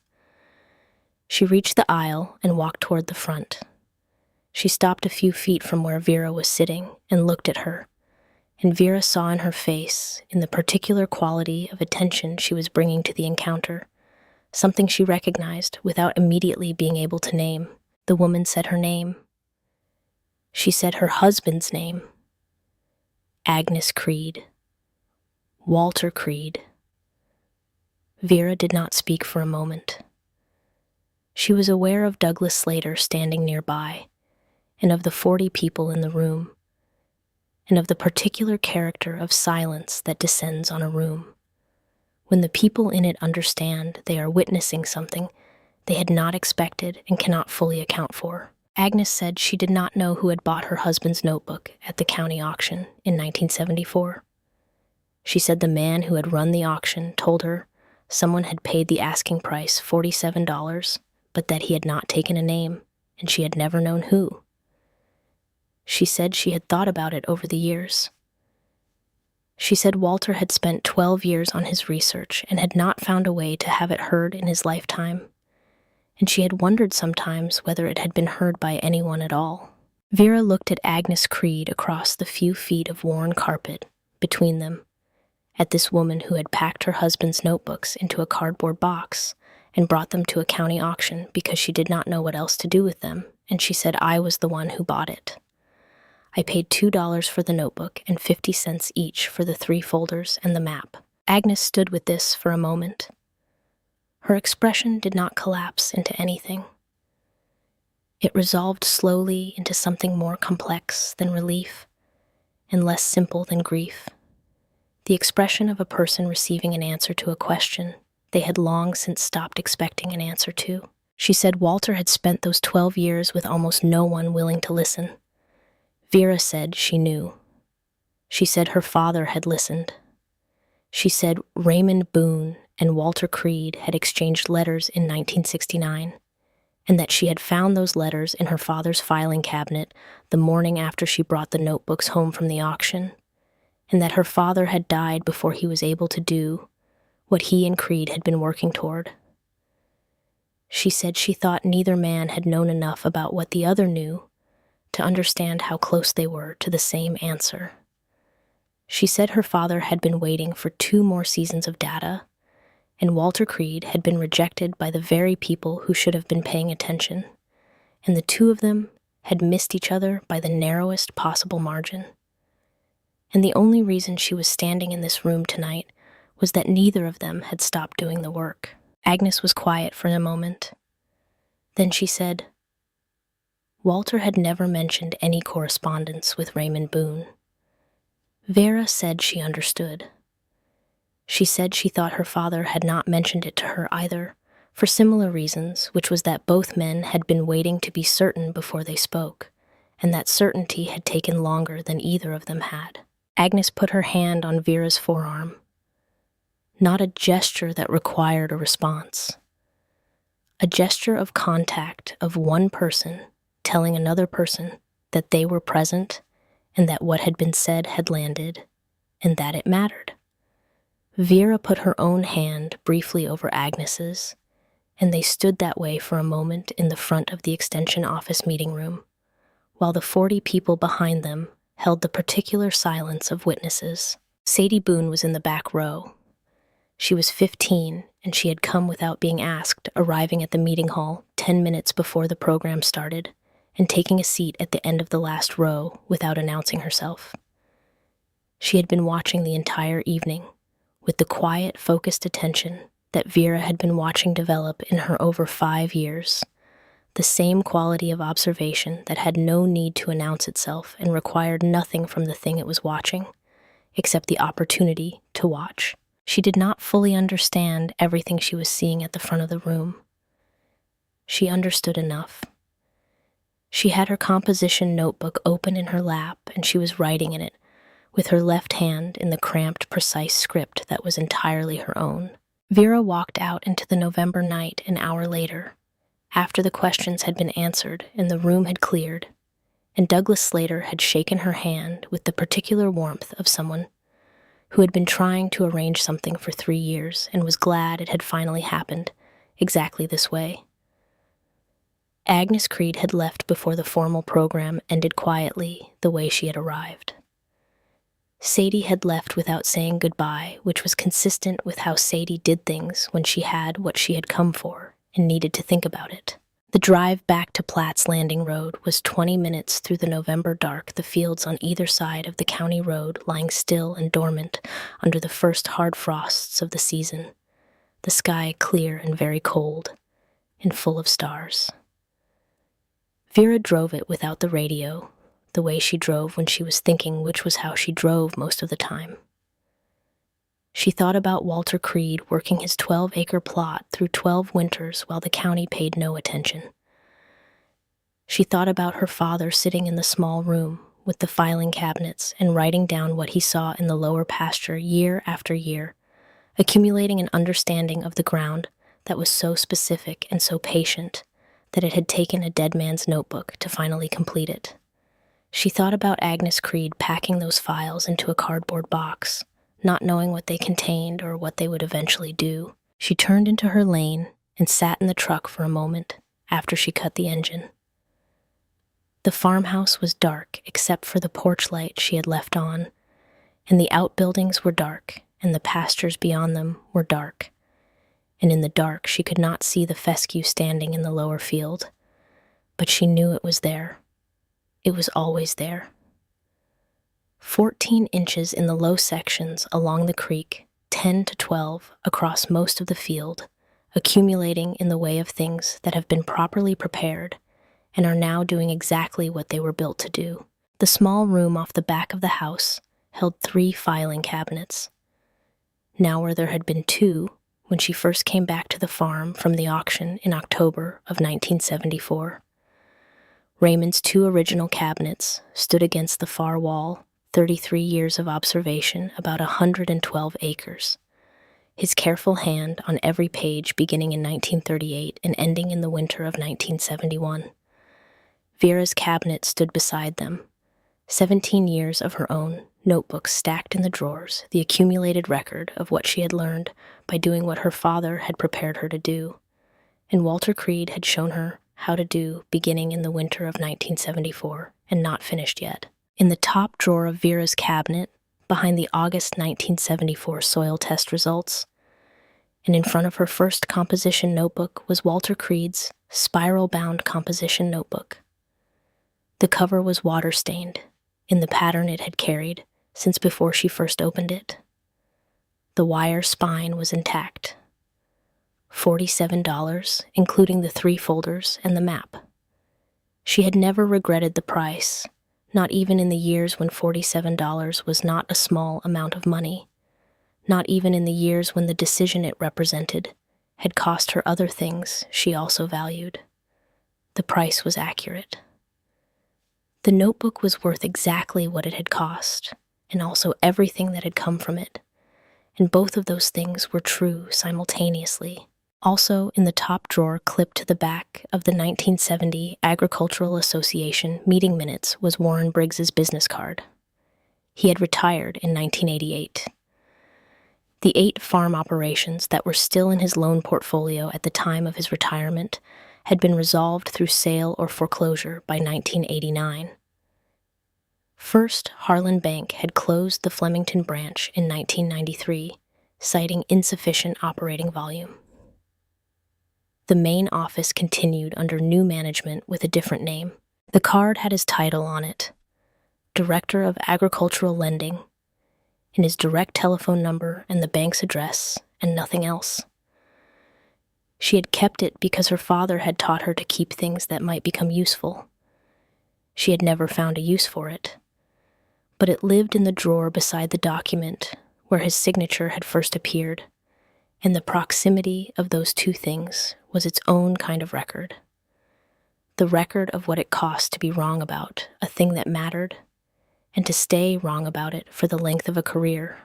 Speaker 1: She reached the aisle and walked toward the front. She stopped a few feet from where Vera was sitting and looked at her, and Vera saw in her face, in the particular quality of attention she was bringing to the encounter, something she recognized without immediately being able to name. The woman said her name. She said her husband's name. Agnes Creed. Walter Creed. Vera did not speak for a moment. She was aware of Douglas Slater standing nearby, and of the 40 people in the room, and of the particular character of silence that descends on a room. When the people in it understand they are witnessing something they had not expected and cannot fully account for. Agnes said she did not know who had bought her husband's notebook at the county auction in 1974. She said the man who had run the auction told her someone had paid the asking price $47, but that he had not taken a name, and she had never known who. She said she had thought about it over the years. She said Walter had spent 12 years on his research and had not found a way to have it heard in his lifetime, and she had wondered sometimes whether it had been heard by anyone at all. Vera looked at Agnes Creed across the few feet of worn carpet between them, at this woman who had packed her husband's notebooks into a cardboard box and brought them to a county auction because she did not know what else to do with them, and she said I was the one who bought it. I paid $2 for the notebook and 50 cents each for the 3 folders and the map. Agnes stood with this for a moment. Her expression did not collapse into anything. It resolved slowly into something more complex than relief and less simple than grief. The expression of a person receiving an answer to a question they had long since stopped expecting an answer to. She said Walter had spent those 12 years with almost no one willing to listen. Vera said she knew. She said her father had listened. She said Raymond Boone and Walter Creed had exchanged letters in 1969, and that she had found those letters in her father's filing cabinet the morning after she brought the notebooks home from the auction, and that her father had died before he was able to do what he and Creed had been working toward. She said she thought neither man had known enough about what the other knew to understand how close they were to the same answer. She said her father had been waiting for 2 more seasons of data, and Walter Creed had been rejected by the very people who should have been paying attention, and the 2 of them had missed each other by the narrowest possible margin. And the only reason she was standing in this room tonight was that neither of them had stopped doing the work. Agnes was quiet for a moment. Then she said, Walter had never mentioned any correspondence with Raymond Boone. Vera said she understood. She said she thought her father had not mentioned it to her either, for similar reasons, which was that both men had been waiting to be certain before they spoke, and that certainty had taken longer than either of them had. Agnes put her hand on Vera's forearm. Not a gesture that required a response. A gesture of contact of one person telling another person that they were present and that what had been said had landed and that it mattered. Vera put her own hand briefly over Agnes's, and they stood that way for a moment in the front of the extension office meeting room, while the 40 people behind them held the particular silence of witnesses. Sadie Boone was in the back row. She was 15, and she had come without being asked, arriving at the meeting hall 10 minutes before the program started, and taking a seat at the end of the last row without announcing herself. She had been watching the entire evening, with the quiet, focused attention that Vera had been watching develop in her over 5 years, the same quality of observation that had no need to announce itself and required nothing from the thing it was watching, except the opportunity to watch. She did not fully understand everything she was seeing at the front of the room. She understood enough. She had her composition notebook open in her lap, and she was writing in it, with her left hand in the cramped, precise script that was entirely her own. Vera walked out into the November night an hour later, after the questions had been answered and the room had cleared, and Douglas Slater had shaken her hand with the particular warmth of someone who had been trying to arrange something for 3 years and was glad it had finally happened exactly this way. Agnes Creed had left before the formal program ended quietly the way she had arrived. Sadie had left without saying goodbye, which was consistent with how Sadie did things when she had what she had come for and needed to think about it. The drive back to Platt's Landing Road was 20 minutes through the November dark, the fields on either side of the county road lying still and dormant under the first hard frosts of the season, the sky clear and very cold, and full of stars. Vera drove it without the radio, the way she drove when she was thinking, which was how she drove most of the time. She thought about Walter Creed working his 12-acre plot through 12 winters while the county paid no attention. She thought about her father sitting in the small room with the filing cabinets and writing down what he saw in the lower pasture year after year, accumulating an understanding of the ground that was so specific and so patient that it had taken a dead man's notebook to finally complete it. She thought about Agnes Creed packing those files into a cardboard box, not knowing what they contained or what they would eventually do. She turned into her lane and sat in the truck for a moment after she cut the engine. The farmhouse was dark except for the porch light she had left on, and the outbuildings were dark, and the pastures beyond them were dark. And in the dark she could not see the fescue standing in the lower field, but she knew it was there. It was always there. 14 inches in the low sections along the creek, 10 to 12 across most of the field, accumulating in the way of things that have been properly prepared and are now doing exactly what they were built to do. The small room off the back of the house held 3 filing cabinets. Now where there had been 2 when she first came back to the farm from the auction in October of 1974. Raymond's 2 original cabinets stood against the far wall, 33 years of observation, about 112 acres. His careful hand on every page beginning in 1938 and ending in the winter of 1971. Vera's cabinet stood beside them, 17 years of her own, notebooks stacked in the drawers, the accumulated record of what she had learned by doing what her father had prepared her to do, and Walter Creed had shown her how to do beginning in the winter of 1974 and not finished yet. In the top drawer of Vera's cabinet, behind the August 1974 soil test results, and in front of her first composition notebook was Walter Creed's spiral-bound composition notebook. The cover was water-stained, in the pattern it had carried since before she first opened it. The wire spine was intact. $47, including the 3 folders and the map. She had never regretted the price, not even in the years when $47 was not a small amount of money, not even in the years when the decision it represented had cost her other things she also valued. The price was accurate. The notebook was worth exactly what it had cost, and also everything that had come from it. And both of those things were true simultaneously. Also, in the top drawer clipped to the back of the 1970 Agricultural Association meeting minutes was Warren Briggs's business card. He had retired in 1988. The 8 farm operations that were still in his loan portfolio at the time of his retirement had been resolved through sale or foreclosure by 1989. First, Harlan Bank had closed the Flemington branch in 1993, citing insufficient operating volume. The main office continued under new management with a different name. The card had his title on it, Director of Agricultural Lending, and his direct telephone number and the bank's address, and nothing else. She had kept it because her father had taught her to keep things that might become useful. She had never found a use for it, but it lived in the drawer beside the document where his signature had first appeared, and the proximity of those two things was its own kind of record. The record of what it cost to be wrong about a thing that mattered, and to stay wrong about it for the length of a career,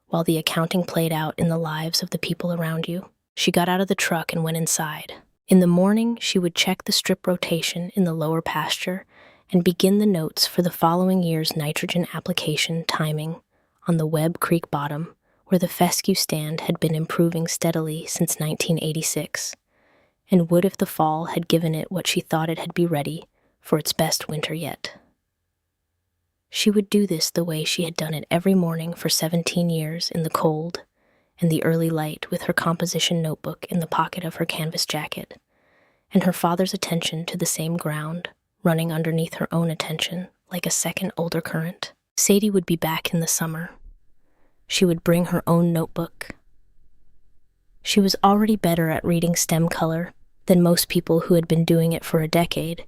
Speaker 1: while the accounting played out in the lives of the people around you. She got out of the truck and went inside. In the morning, she would check the strip rotation in the lower pasture and begin the notes for the following year's nitrogen application timing on the Webb Creek bottom, where the fescue stand had been improving steadily since 1986, and would if the fall had given it what she thought it had be ready for its best winter yet. She would do this the way she had done it every morning for 17 years in the cold and the early light, with her composition notebook in the pocket of her canvas jacket, and her father's attention to the same ground running underneath her own attention like a second older current. Sadie would be back in the summer. She would bring her own notebook. She was already better at reading stem color than most people who had been doing it for a decade,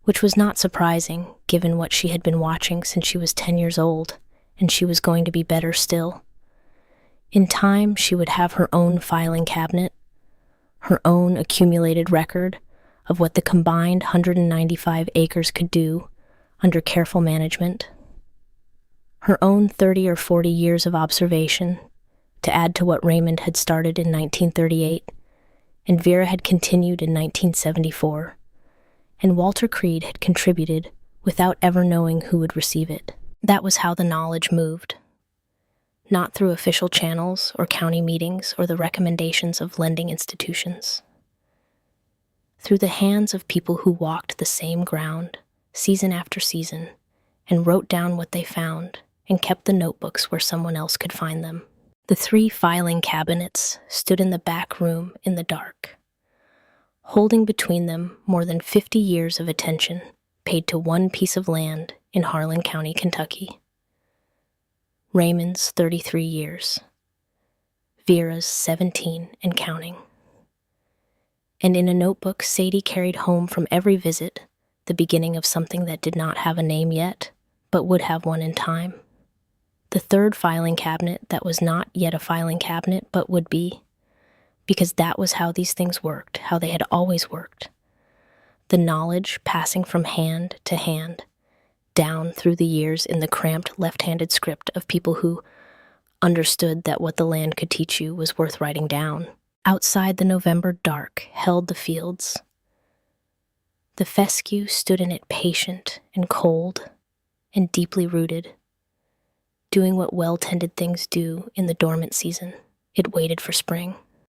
Speaker 1: which was not surprising given what she had been watching since she was 10 years old, and she was going to be better still. In time, she would have her own filing cabinet, her own accumulated record of what the combined 195 acres could do under careful management, her own 30 or 40 years of observation to add to what Raymond had started in 1938, and Vera had continued in 1974, and Walter Creed had contributed without ever knowing who would receive it. That was how the knowledge moved. Not through official channels or county meetings or the recommendations of lending institutions. Through the hands of people who walked the same ground, season after season, and wrote down what they found and kept the notebooks where someone else could find them. The 3 filing cabinets stood in the back room in the dark, holding between them more than 50 years of attention paid to one piece of land in Harlan County, Kentucky. Raymond's 33 years, Vera's 17 and counting. And in a notebook Sadie carried home from every visit the beginning of something that did not have a name yet, but would have one in time. The 3rd filing cabinet that was not yet a filing cabinet, but would be, because that was how these things worked, how they had always worked. The knowledge passing from hand to hand, down through the years in the cramped left-handed script of people who understood that what the land could teach you was worth writing down. Outside the November dark held the fields. The fescue stood in it patient and cold and deeply rooted, doing what well-tended things do in the dormant season. It waited for spring.